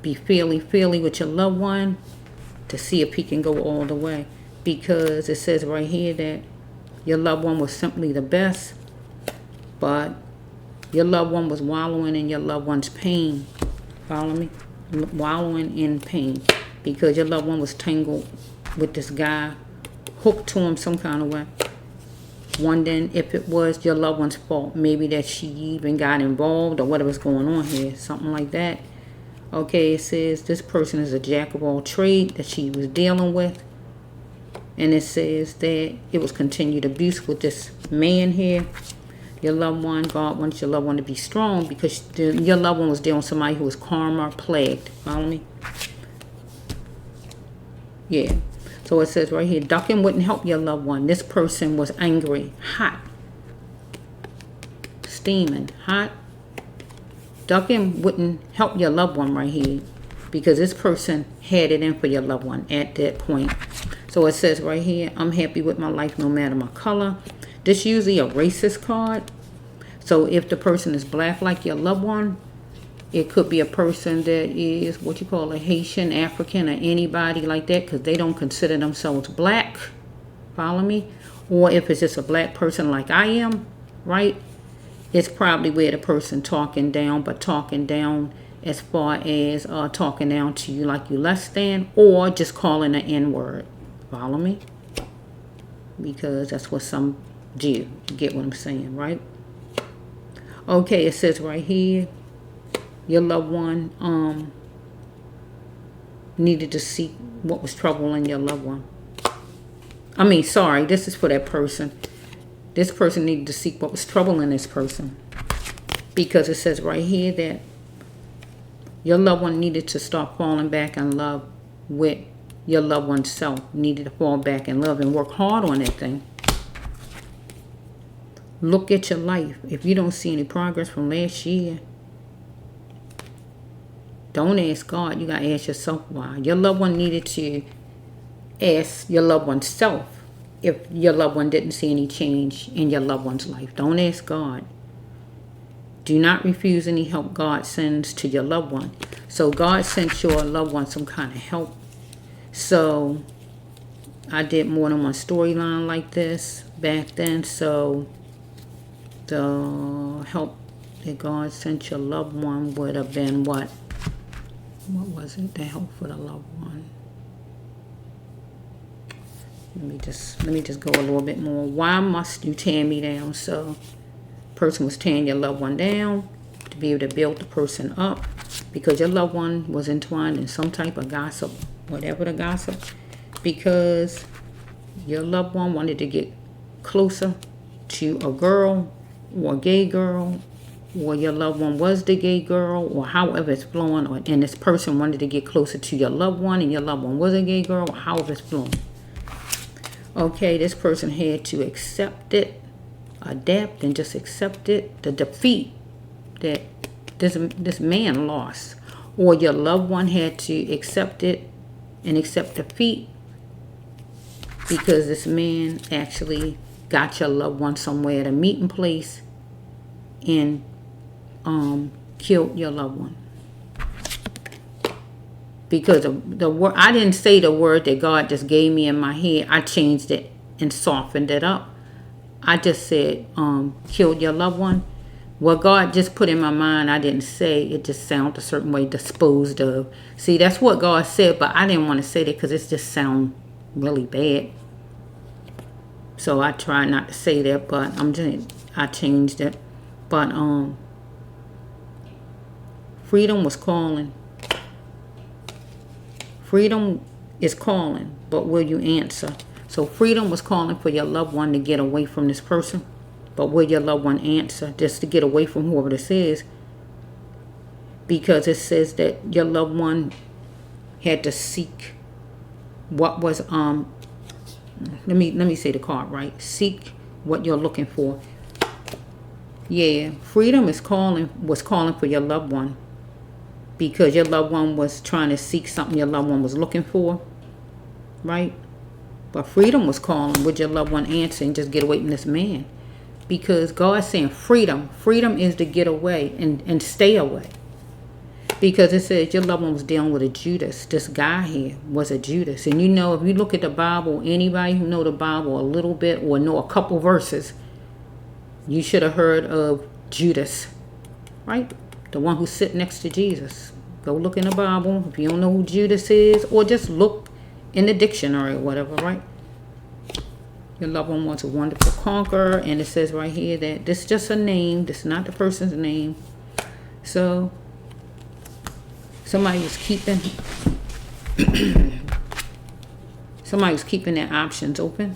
be feely with your loved one to see if he can go all the way. Because it says right here that your loved one was simply the best, but your loved one was wallowing in your loved one's pain. Follow me? Wallowing in pain. Because your loved one was tangled with this guy, hooked to him some kind of way. Wondering if it was your loved one's fault. Maybe that she even got involved or whatever's going on here. Something like that. Okay, it says this person is a jack of all trades that she was dealing with. And it says that it was continued abuse with this man here. Your loved one, God wants your loved one to be strong because your loved one was dealing with somebody who was karma plagued. Follow me? Yeah. So it says right here, ducking wouldn't help your loved one. This person was angry, hot, steaming, hot. Ducking wouldn't help your loved one right here because this person had it in for your loved one at that point. So it says right here, I'm happy with my life no matter my color. This usually a racist card. So if the person is black like your loved one, it could be a person that is what you call a Haitian, African, or anybody like that because they don't consider themselves black. Follow me? Or if it's just a black person like I am, right? It's probably where the person talking down, but talking down as far as talking down to you like you less than, or just calling an N-word. Follow me? Because that's what some do. You get what I'm saying, right? Okay, it says right here, your loved one needed to seek what was troubling your loved one. I mean, sorry, this is for that person. This person needed to seek what was troubling this person. Because it says right here that your loved one needed to start falling back in love with your loved one's self. Needed to fall back in love and work hard on that thing. Look at your life. If you don't see any progress from last year, don't ask God. You got to ask yourself why. Your loved one needed to ask your loved one's self if your loved one didn't see any change in your loved one's life. Don't ask God. Do not refuse any help God sends to your loved one. So God sent your loved one some kind of help. So I did more than one storyline like this back then. So the help that God sent your loved one would have been what? What was it? The help for the loved one. Let me just go a little bit more. Why must you tear me down? So person was tearing your loved one down to be able to build the person up because your loved one was entwined in some type of gossip, whatever the gossip, because your loved one wanted to get closer to a girl or a gay girl, or your loved one was the gay girl, or however it's flowing, and this person wanted to get closer to your loved one and your loved one was a gay girl, or however it's flowing. Okay, this person had to accept it, adapt, and just accept it, the defeat that this man lost. Or your loved one had to accept it and accept defeat because this man actually got your loved one somewhere at a meeting place and killed your loved one. Because the word, I didn't say the word that God just gave me in my head. I changed it and softened it up. I just said killed your loved one What God just put in my mind, I didn't say. It just sounded a certain way, disposed of. See, that's what God said, but I didn't want to say that because it just sounds really bad. So I try not to say that, but I changed it. But freedom was calling. Freedom is calling, but will you answer? So freedom was calling for your loved one to get away from this person. But will your loved one answer just to get away from whoever this is? Because it says that your loved one had to seek what was let me say the card right. Seek what you're looking for. Yeah, freedom was calling for your loved one. Because your loved one was trying to seek something your loved one was looking for. Right? But freedom was calling. Would your loved one answer and just get away from this man? Because God's saying freedom. Freedom is to get away and stay away. Because it says your loved one was dealing with a Judas. This guy here was a Judas. And you know, if you look at the Bible, anybody who know the Bible a little bit or know a couple verses, you should have heard of Judas. Right? The one who's sitting next to Jesus. Go look in the Bible if you don't know who Judas is. Or just look in the dictionary or whatever, right? Your loved one was a wonderful conqueror. And it says right here that this is just a name. This is not the person's name. So somebody was keeping their options open.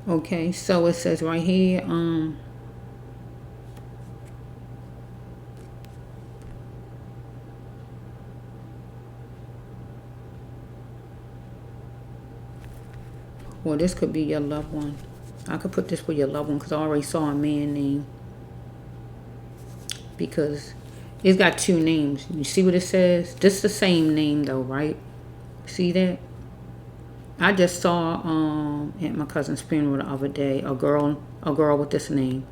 Okay, so it says right here, well, this could be your loved one. I could put this for your loved one because I already saw a man name. Because it's got two names. You see what it says? This is the same name though, right? See that? I just saw at my cousin's funeral the other day a girl with this name.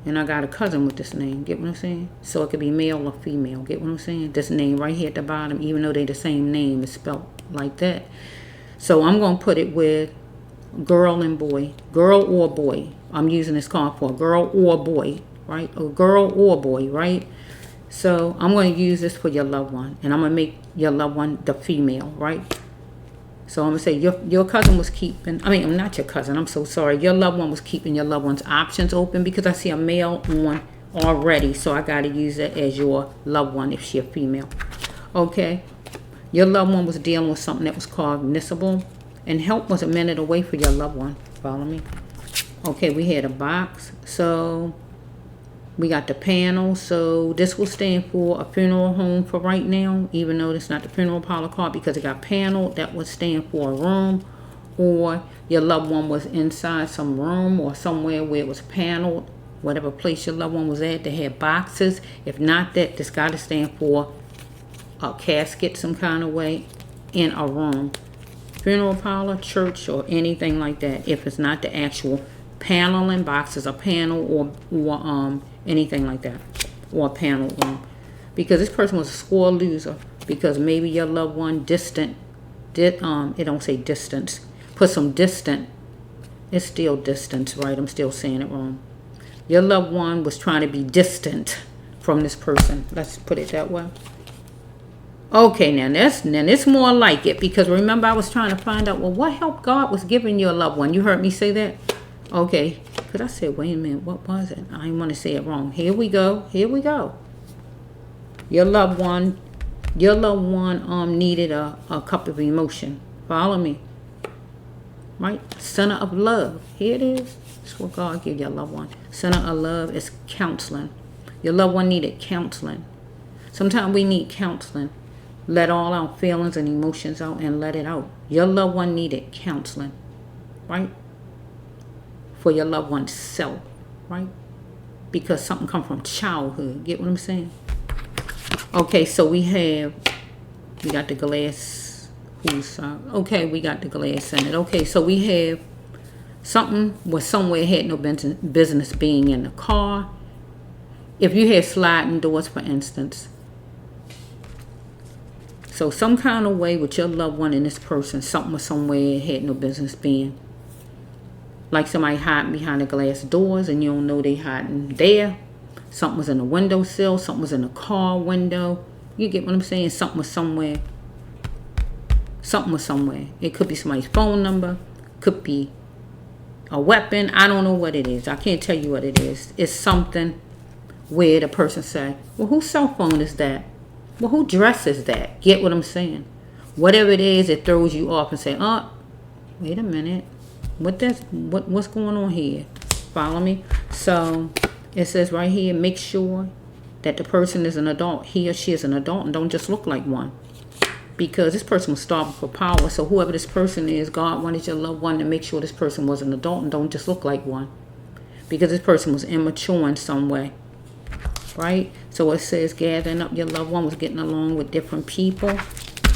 And I got a cousin with this name. Get what I'm saying? So it could be male or female. Get what I'm saying? This name right here at the bottom, even though they the same name, is spelled like that. So I'm going to put it with girl and boy. Girl or boy. I'm using this card for girl or boy, right? A girl or boy, right? So I'm going to use this for your loved one. And I'm going to make your loved one the female, right? So I'm going to say your cousin was keeping, I'm not your cousin, I'm so sorry. Your loved one was keeping your loved one's options open because I see a male on already. So I got to use it as your loved one if she's a female. Okay. Your loved one was dealing with something that was cognizable. And help was a minute away for your loved one. Follow me? Okay, we had a box. So we got the panel. So this will stand for a funeral home for right now. Even though it's not the funeral parlor card because it got panel. That would stand for a room. Or your loved one was inside some room or somewhere where it was paneled. Whatever place your loved one was at, they had boxes. If not that, this got to stand for a casket some kind of way in a room. Funeral parlor, church, or anything like that. If it's not the actual paneling boxes, a panel or anything like that, or a panel room. Because this person was a score loser. Because maybe your loved one it don't say distance. Put some distant. It's still distance, right? I'm still saying it wrong. Your loved one was trying to be distant from this person. Let's put it that way. Okay, now it's more like it. Because remember, I was trying to find out, well, what help God was giving your loved one? You heard me say that? Okay. Because I said, wait a minute, what was it? I didn't want to say it wrong. Here we go. Your loved one needed a cup of emotion. Follow me. Right? Center of love. Here it is. That's what God gave your loved one. Center of love is counseling. Your loved one needed counseling. Sometimes we need counseling. Let all our feelings and emotions out and let it out. Your loved one needed counseling. Right? For your loved one's self. Right? Because something come from childhood. Get what I'm saying? Okay, so we got the glass. We got the glass in it. Okay, so we have something was somewhere had no business being in the car. If you had sliding doors, for instance. So some kind of way with your loved one and this person, something was somewhere it had no business being. Like somebody hiding behind the glass doors and you don't know they hiding there. Something was in the windowsill. Something was in the car window. You get what I'm saying? Something was somewhere. Something was somewhere. It could be somebody's phone number. Could be a weapon. I don't know what it is. I can't tell you what it is. It's something where the person say, well, whose cell phone is that? Well, who dress is that? Get what I'm saying? Whatever it is, it throws you off and say, oh, wait a minute. What's going on here? Follow me? So it says right here, make sure that the person is an adult. He or she is an adult and don't just look like one. Because this person was starving for power. So whoever this person is, God wanted your loved one to make sure this person was an adult and don't just look like one. Because this person was immature in some way. Right? So it says gathering up your loved one was getting along with different people,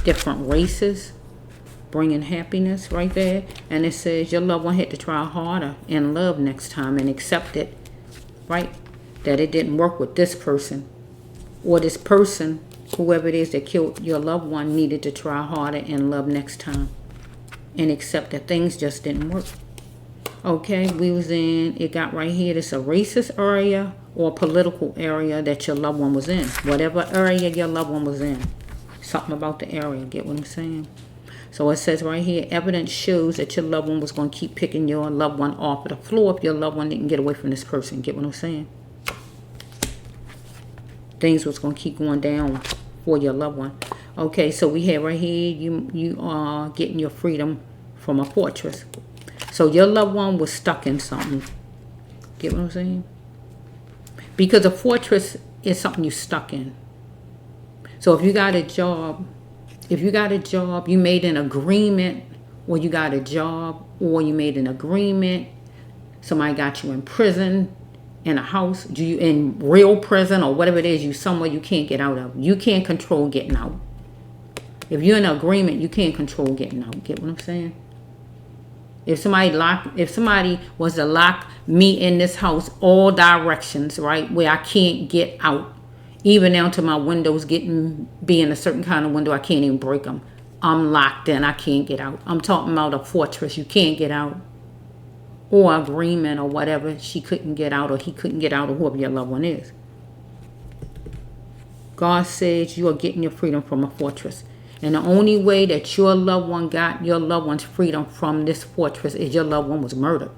different races, bringing happiness right there. And it says your loved one had to try harder in love next time and accept it. Right? That it didn't work with this person. Or this person, whoever it is that killed your loved one, needed to try harder in love next time. And accept that things just didn't work. Okay, we was in, it got right here, this a racist area or political area that your loved one was in. Whatever area your loved one was in. Something about the area, get what I'm saying? So it says right here, evidence shows that your loved one was going to keep picking your loved one off of the floor if your loved one didn't get away from this person. Get what I'm saying? Things was going to keep going down for your loved one. Okay, so we have right here, you are getting your freedom from a fortress. So your loved one was stuck in something. Get what I'm saying? Because a fortress is something you're stuck in. So if you got a job, you made an agreement, or you got a job, or you made an agreement, somebody got you in prison, in a house, you in real prison, or whatever it is, you somewhere you can't get out of. You can't control getting out. If you're in an agreement, you can't control getting out. Get what I'm saying? If somebody was to lock me in this house all directions, right, where I can't get out, even down to my windows being a certain kind of window, I can't even break them. I'm locked in. I can't get out. I'm talking about a fortress. You can't get out. Or agreement or whatever. She couldn't get out, or he couldn't get out, or whoever your loved one is. God says you are getting your freedom from a fortress. And the only way that your loved one got your loved one's freedom from this fortress is your loved one was murdered.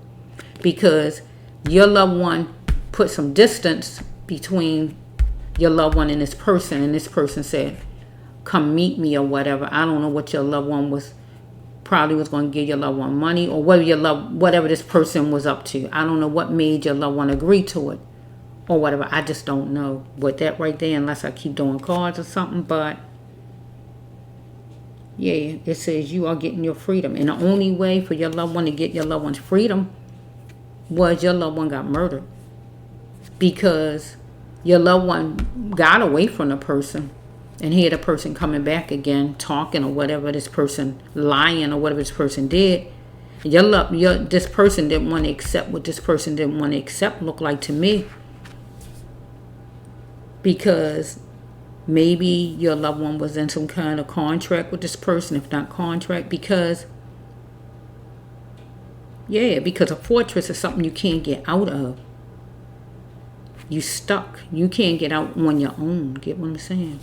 Because your loved one put some distance between your loved one and this person said, come meet me or whatever. I don't know what your loved one probably was going to give your loved one money, or whatever this person was up to. I don't know what made your loved one agree to it or whatever. I just don't know. But that right there, unless I keep doing cards or something, but yeah, it says you are getting your freedom. And the only way for your loved one to get your loved one's freedom was your loved one got murdered. Because your loved one got away from the person. And here the person coming back again, talking or whatever this person, lying or whatever this person did. This person didn't want to accept what this person didn't want to accept, looked like to me. Because maybe your loved one was in some kind of contract with this person, if not contract, because a fortress is something you can't get out of. You stuck. You can't get out on your own. Get what I'm saying?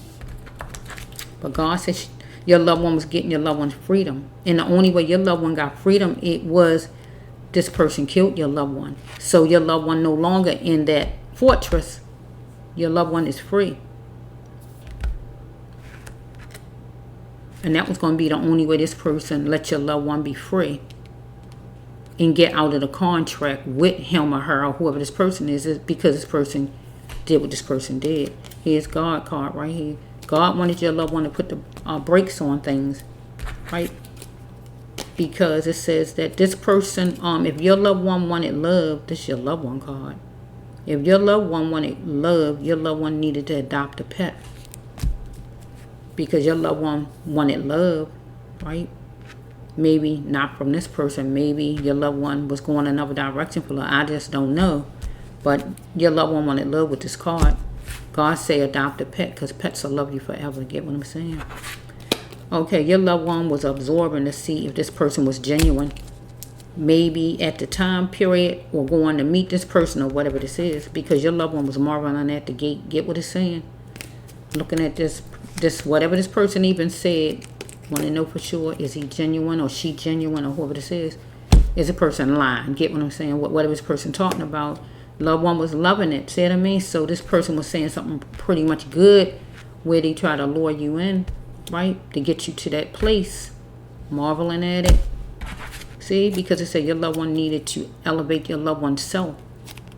But God says your loved one was getting your loved one's freedom. And the only way your loved one got freedom, it was this person killed your loved one. So your loved one no longer in that fortress. Your loved one is free. And that was going to be the only way this person let your loved one be free and get out of the contract with him or her or whoever this person is because this person did what this person did. Here's God card right here. God wanted your loved one to put the brakes on things, right? Because it says that this person, if your loved one wanted love, this is your loved one card. If your loved one wanted love, your loved one needed to adopt a pet. Because your loved one wanted love, right? Maybe not from this person. Maybe your loved one was going another direction for love. I just don't know. But your loved one wanted love with this card. God say adopt a pet because pets will love you forever. Get what I'm saying? Okay, your loved one was absorbing to see if this person was genuine. maybe at the time period or going to meet this person or whatever this is, because your loved one was marveling at the gate. Get what it's saying? Looking at this whatever this person even said, want to know for sure, is he genuine or she genuine or whoever this is a person lying? Get what I'm saying? Whatever this person talking about, loved one was loving it. See what I mean? So this person was saying something pretty much good where they try to lure you in, right? To get you to that place, marveling at it. See, because it said your loved one needed to elevate your loved one's self.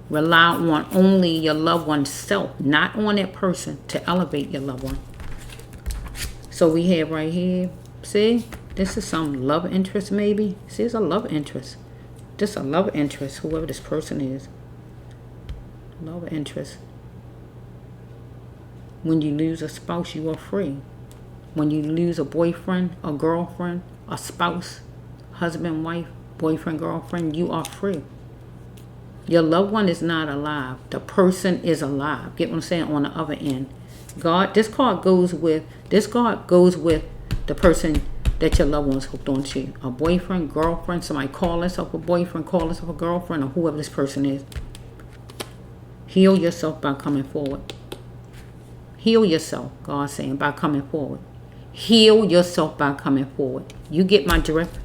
Rely on only your loved one's self, not on that person, to elevate your loved one. So we have right here, see, this is some love interest maybe. See, it's a love interest. This is a love interest, whoever this person is. Love interest. When you lose a spouse, you are free. When you lose a boyfriend, a girlfriend, a spouse, husband, wife, boyfriend, girlfriend, you are free. Your loved one is not alive. The person is alive. Get what I'm saying? On the other end. God, this card goes with the person that your loved one's hooked on to. A boyfriend, girlfriend, somebody call themselves a boyfriend, call themselves a girlfriend, or whoever this person is. Heal yourself by coming forward. Heal yourself, God's saying, by coming forward. Heal yourself by coming forward. You get my drift,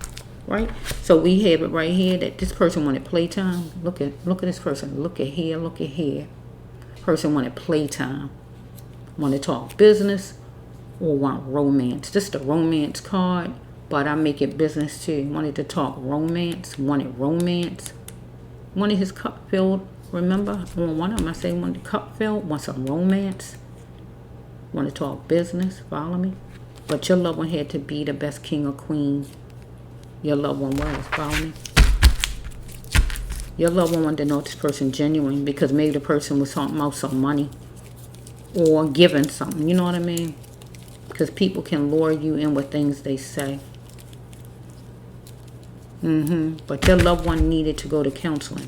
right? So we have it right here that this person wanted playtime. Look at this person. Look at here. Look at here. Person wanted playtime. Want to talk business or want romance. This is the romance card, but I make it business too. Wanted to talk romance. Wanted romance. Wanted his cup filled. Remember, on one of them I say wanted the cup filled. Want some romance. Want to talk business. Follow me? But your loved one had to be the best king or queen your loved one was. Follow me? Your loved one wanted to know if this person genuine, because maybe the person was talking about some money or giving something. You know what I mean? Because people can lure you in with things they say. But your loved one needed to go to counseling.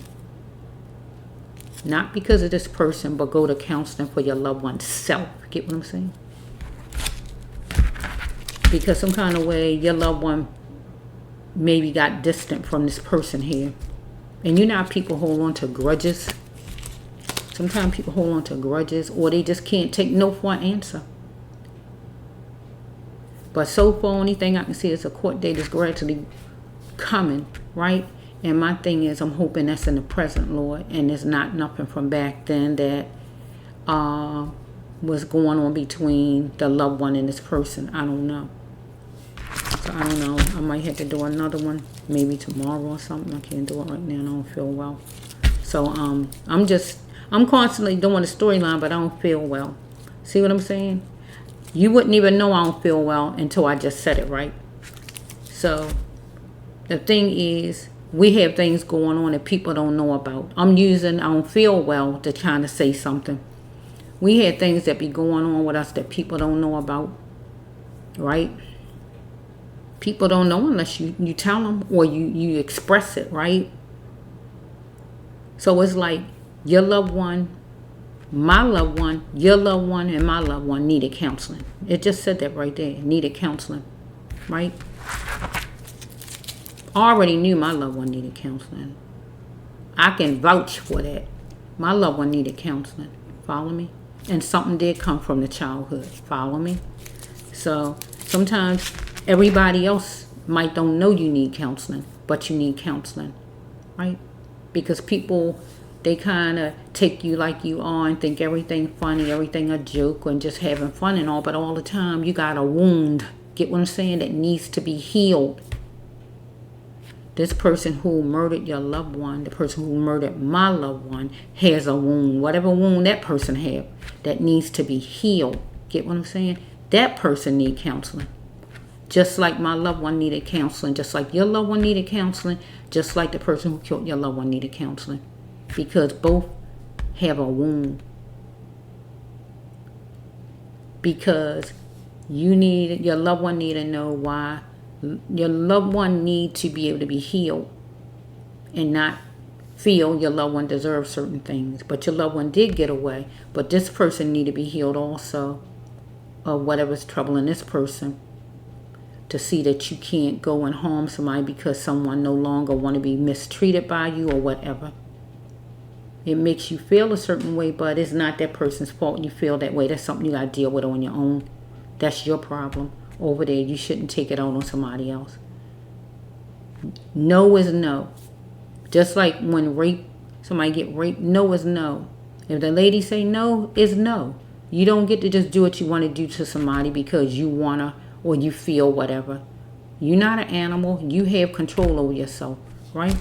Not because of this person, but go to counseling for your loved one's self. Get what I'm saying? Because some kind of way your loved one maybe got distant from this person here. And you know how people hold on to grudges? Sometimes people hold on to grudges, or they just can't take no for an answer. But so far, only thing I can see is a court date is gradually coming, right? And my thing is, I'm hoping that's in the present, Lord, and it's not nothing from back then that was going on between the loved one and this person. I don't know. So I don't know. I might have to do another one, maybe tomorrow or something. I can't do it right now. I don't feel well. So I'm constantly doing the storyline, but I don't feel well. See what I'm saying? You wouldn't even know I don't feel well until I just said it, right? So the thing is, we have things going on that people don't know about. I'm using I don't feel well to try to say something. We had things that be going on with us that people don't know about, right? People don't know unless you tell them or you express it, right? So it's like your loved one, my loved one, your loved one, and my loved one needed counseling. It just said that right there. Needed counseling, right? I already knew my loved one needed counseling. I can vouch for that. My loved one needed counseling. Follow me? And something did come from the childhood. Follow me? So sometimes everybody else might don't know you need counseling, but you need counseling, right? Because people, they kind of take you like you are and think everything funny, everything a joke, and just having fun and all. But all the time, you got a wound. Get what I'm saying? That needs to be healed. This person who murdered your loved one, the person who murdered my loved one, has a wound. Whatever wound that person had, that needs to be healed. Get what I'm saying? That person needs counseling. Just like my loved one needed counseling. Just like your loved one needed counseling. Just like the person who killed your loved one needed counseling. Because both have a wound. Because your loved one need to know why. Your loved one need to be able to be healed and not feel your loved one deserves certain things. But your loved one did get away. But this person need to be healed also of whatever's troubling this person. to see that you can't go and harm somebody because someone no longer want to be mistreated by you or whatever. It makes you feel a certain way, but it's not that person's fault you feel that way. That's something you got to deal with on your own. That's your problem over there. You shouldn't take it out on somebody else. No is no. Just like when somebody get raped, no is no. If the lady say no, is no. You don't get to just do what you want to do to somebody because you want to or you feel whatever. You're not an animal. You have control over yourself, right?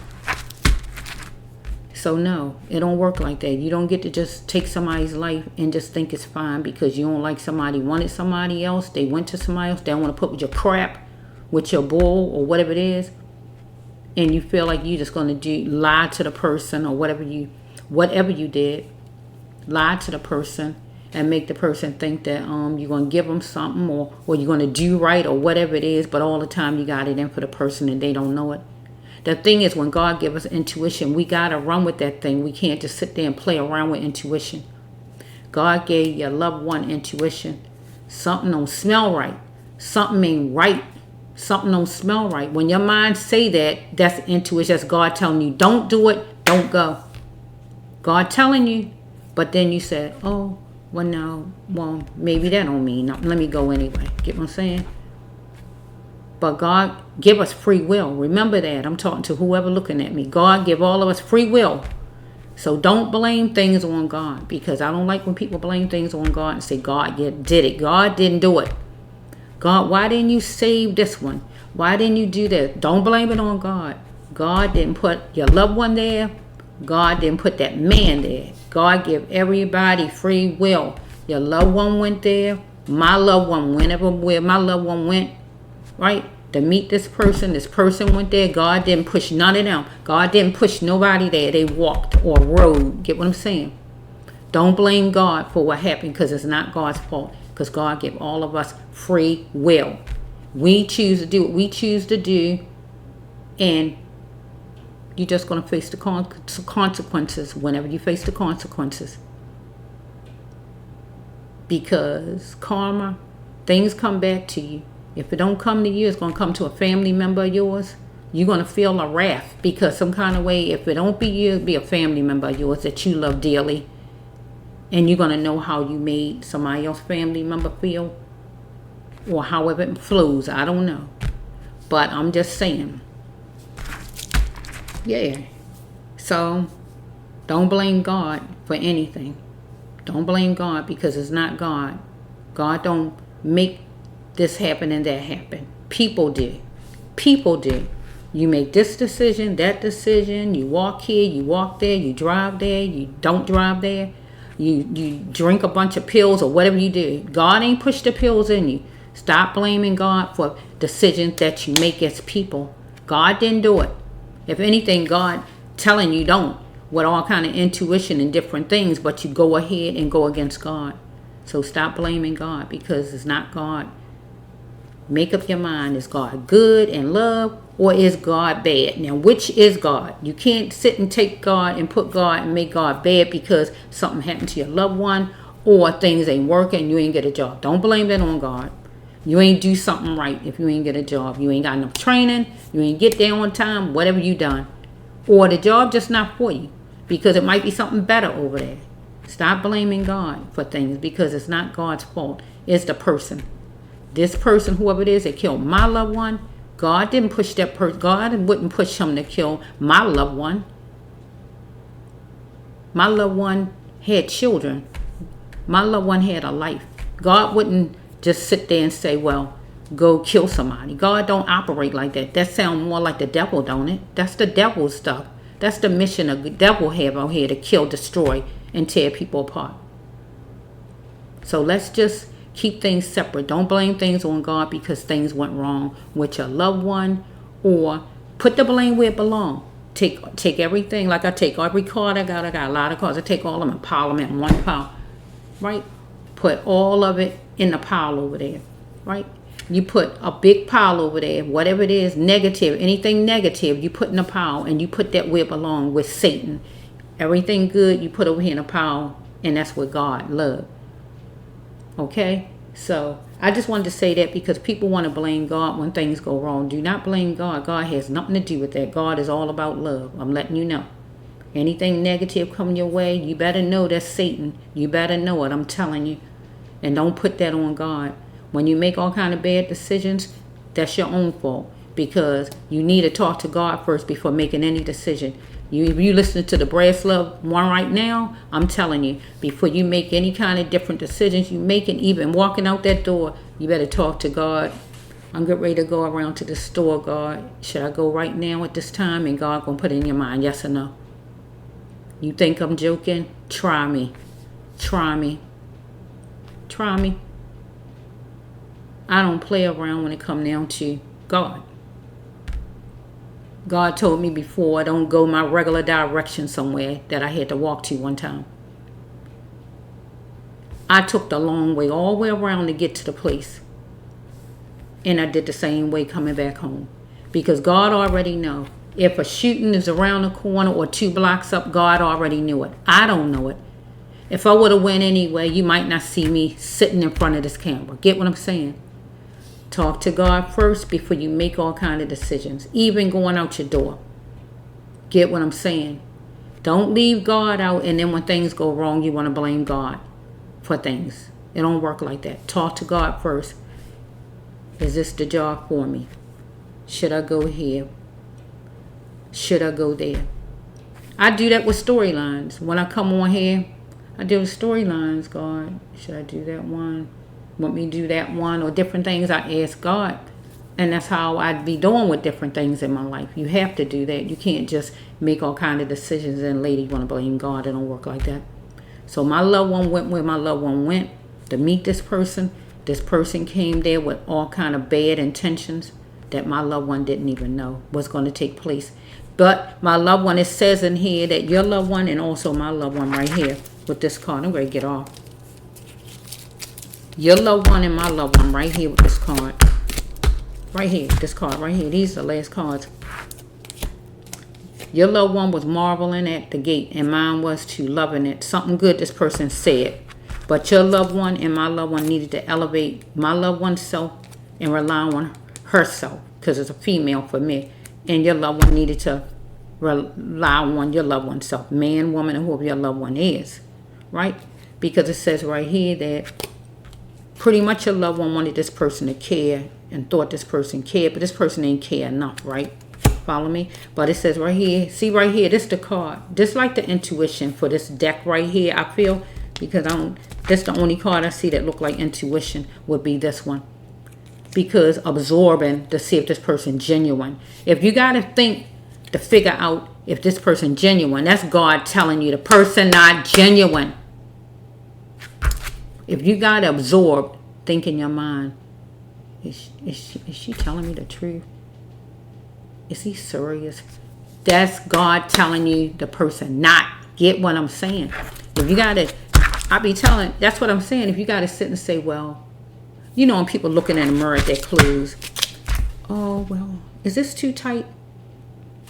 So no, it don't work like that. You don't get to just take somebody's life and just think it's fine because you don't like somebody, wanted somebody else, they went to somebody else, they don't want to put with your crap, with your bull or whatever it is, and you feel like you're just going to lie to the person or whatever you did, lie to the person and make the person think that you're going to give them something or you're going to do right or whatever it is, but all the time you got it in for the person and they don't know it. The thing is, when God gives us intuition, we got to run with that thing. We can't just sit there and play around with intuition. God gave your loved one intuition. Something don't smell right. Something ain't right. Something don't smell right. When your mind say that, that's intuition. That's God telling you, don't do it, don't go. God telling you, but then you said, oh, well, no, well, maybe that don't mean nothing. Let me go anyway. Get what I'm saying? But God give us free will. Remember that. I'm talking to whoever looking at me. God give all of us free will. So don't blame things on God, because I don't like when people blame things on God and say God did it. God didn't do it. God, why didn't you save this one? Why didn't you do that? Don't blame it on God. God didn't put your loved one there. God didn't put that man there. God give everybody free will. Your loved one went there. My loved one went where my loved one went. Right? To meet this person went there. God didn't push none of them. God didn't push nobody there. They walked or rode. Get what I'm saying? Don't blame God for what happened, because it's not God's fault. Because God gave all of us free will. We choose to do what we choose to do, and you're just going to face the consequences whenever you face the consequences. Because karma, things come back to you. If it don't come to you, it's going to come to a family member of yours. You're going to feel a wrath because some kind of way, if it don't be you, it'll be a family member of yours that you love dearly. And you're going to know how you made somebody else's family member feel. Or however it flows. I don't know. But I'm just saying. Yeah. So, don't blame God for anything. Don't blame God, because it's not God. God don't make this happen and that happen. People do. People do. You make this decision, that decision. You walk here, you walk there, you drive there, you don't drive there. You drink a bunch of pills or whatever you do. God ain't pushed the pills in you. Stop blaming God for decisions that you make as people. God didn't do it. If anything, God telling you don't, with all kind of intuition and different things, but you go ahead and go against God. So stop blaming God, because it's not God. Make up your mind. Is God good and love, or is God bad? Now, which is God? You can't sit and take God and put God and make God bad because something happened to your loved one or things ain't working, you ain't get a job. Don't blame that on God. You ain't do something right if you ain't get a job. You ain't got enough training. You ain't get there on time, whatever you done. Or the job just not for you, because it might be something better over there. Stop blaming God for things, because it's not God's fault. It's the person. This person, whoever it is that killed my loved one, God didn't push that person. God wouldn't push him to kill my loved one. My loved one had children. My loved one had a life. God wouldn't just sit there and say, well, go kill somebody. God don't operate like that. That sounds more like the devil, don't it? That's the devil's stuff. That's the mission of the devil have out here, to kill, destroy, and tear people apart. So let's just keep things separate. Don't blame things on God because things went wrong with your loved one, or put the blame where it belongs. Take everything. Like I take every card I got a lot of cards. I take all of them and pile them in one pile. Right? Put all of it in the pile over there. Right? You put a big pile over there, whatever it is, negative, anything negative, you put in a pile, and you put that where it belongs, with Satan. Everything good you put over here in a pile, and that's what God loves. Okay, so I just wanted to say that because people want to blame God when things go wrong. Do not blame God. God has nothing to do with that. God is all about love. I'm letting you know. Anything negative coming your way, you better know that's Satan. You better know it. I'm telling you. And don't put that on God. When you make all kind of bad decisions, that's your own fault. Because you need to talk to God first before making any decision. If you listen to the Brass Love one right now, I'm telling you, before you make any kind of different decisions you making, even walking out that door, you better talk to God. I'm getting ready to go around to the store, God. Should I go right now at this time? And God gonna put it in your mind, yes or no. You think I'm joking? Try me. Try me. Try me. I don't play around when it comes down to God. God told me before, I don't go my regular direction somewhere that I had to walk to one time. I took the long way all the way around to get to the place. And I did the same way coming back home. Because God already know. If a shooting is around the corner or 2 blocks up, God already knew it. I don't know it. If I would have went anyway, you might not see me sitting in front of this camera. Get what I'm saying? Talk to God first before you make all kind of decisions. Even going out your door. Get what I'm saying? Don't leave God out and then when things go wrong, you want to blame God for things. It don't work like that. Talk to God first. Is this the job for me? Should I go here? Should I go there? I do that with storylines. When I come on here, I deal with storylines. God, should I do that one? Want me to do that one? Or different things I ask God. And that's how I'd be doing with different things in my life. You have to do that. You can't just make all kind of decisions and later you want to blame God. It don't work like that. So my loved one went where my loved one went to meet this person. This person came there with all kind of bad intentions that my loved one didn't even know was going to take place. But my loved one, it says in here that your loved one and also my loved one right here with this card. I'm going to get off. Your loved one and my loved one right here with this card. Right here, this card right here. These are the last cards. Your loved one was marveling at the gate and mine was too, loving it. Something good this person said. But your loved one and my loved one needed to elevate my loved one's self and rely on herself because it's a female for me. And your loved one needed to rely on your loved one's self. Man, woman, and whoever your loved one is. Right? Because it says right here that pretty much your loved one wanted this person to care and thought this person cared. But this person ain't care enough, right? Follow me? But it says right here. See right here. This the card. Just like the intuition for this deck right here. I feel because that's the only card I see that look like intuition would be this one. Because absorbing to see if this person genuine. If you got to think to figure out if this person genuine, that's God telling you the person not genuine. If you got to absorb, think in your mind, is she telling me the truth? Is he serious? That's God telling you the person not. Get what I'm saying? If you got to, I be telling, that's what I'm saying. If you got to sit and say, well, you know when people looking in the mirror at their clothes, oh, well, is this too tight?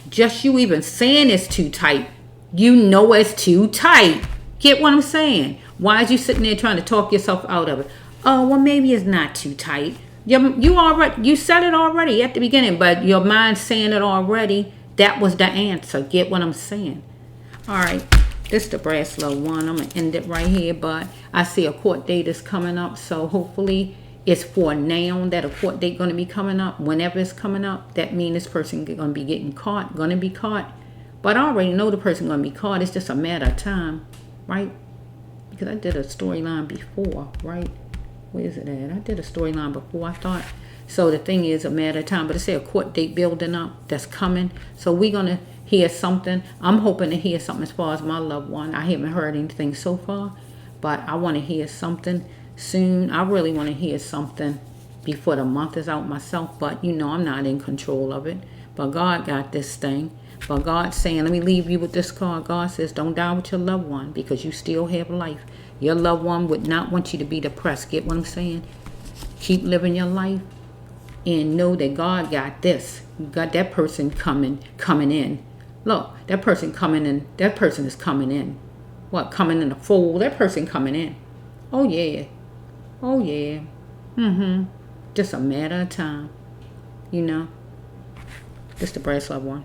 Just you even saying it's too tight, you know it's too tight. Get what I'm saying? Why is you sitting there trying to talk yourself out of it? Oh, well, maybe it's not too tight. You said it already at the beginning, but your mind's saying it already. That was the answer. Get what I'm saying? All right. This is the Brass Love one. I'm going to end it right here, but I see a court date is coming up, so hopefully it's for now that a court date going to be coming up. Whenever it's coming up, that means this person going to be getting caught, going to be caught. But I already know the person going to be caught. It's just a matter of time, right? Because I did a storyline before, right? Where is it at? I did a storyline before, I thought. So the thing is a matter of time. But it said a court date building up that's coming. So we're going to hear something. I'm hoping to hear something as far as my loved one. I haven't heard anything so far. But I want to hear something soon. I really want to hear something before the month is out myself. But, you know, I'm not in control of it. But God got this thing. But God's saying, let me leave you with this card. God says, don't die with your loved one because you still have life. Your loved one would not want you to be depressed. Get what I'm saying? Keep living your life and know that God got this. You got that person coming in. Look, that person coming in. That person is coming in. What? Coming in the fold. That person coming in. Oh, yeah. Oh, yeah. Just a matter of time. You know? Just the bracelet one.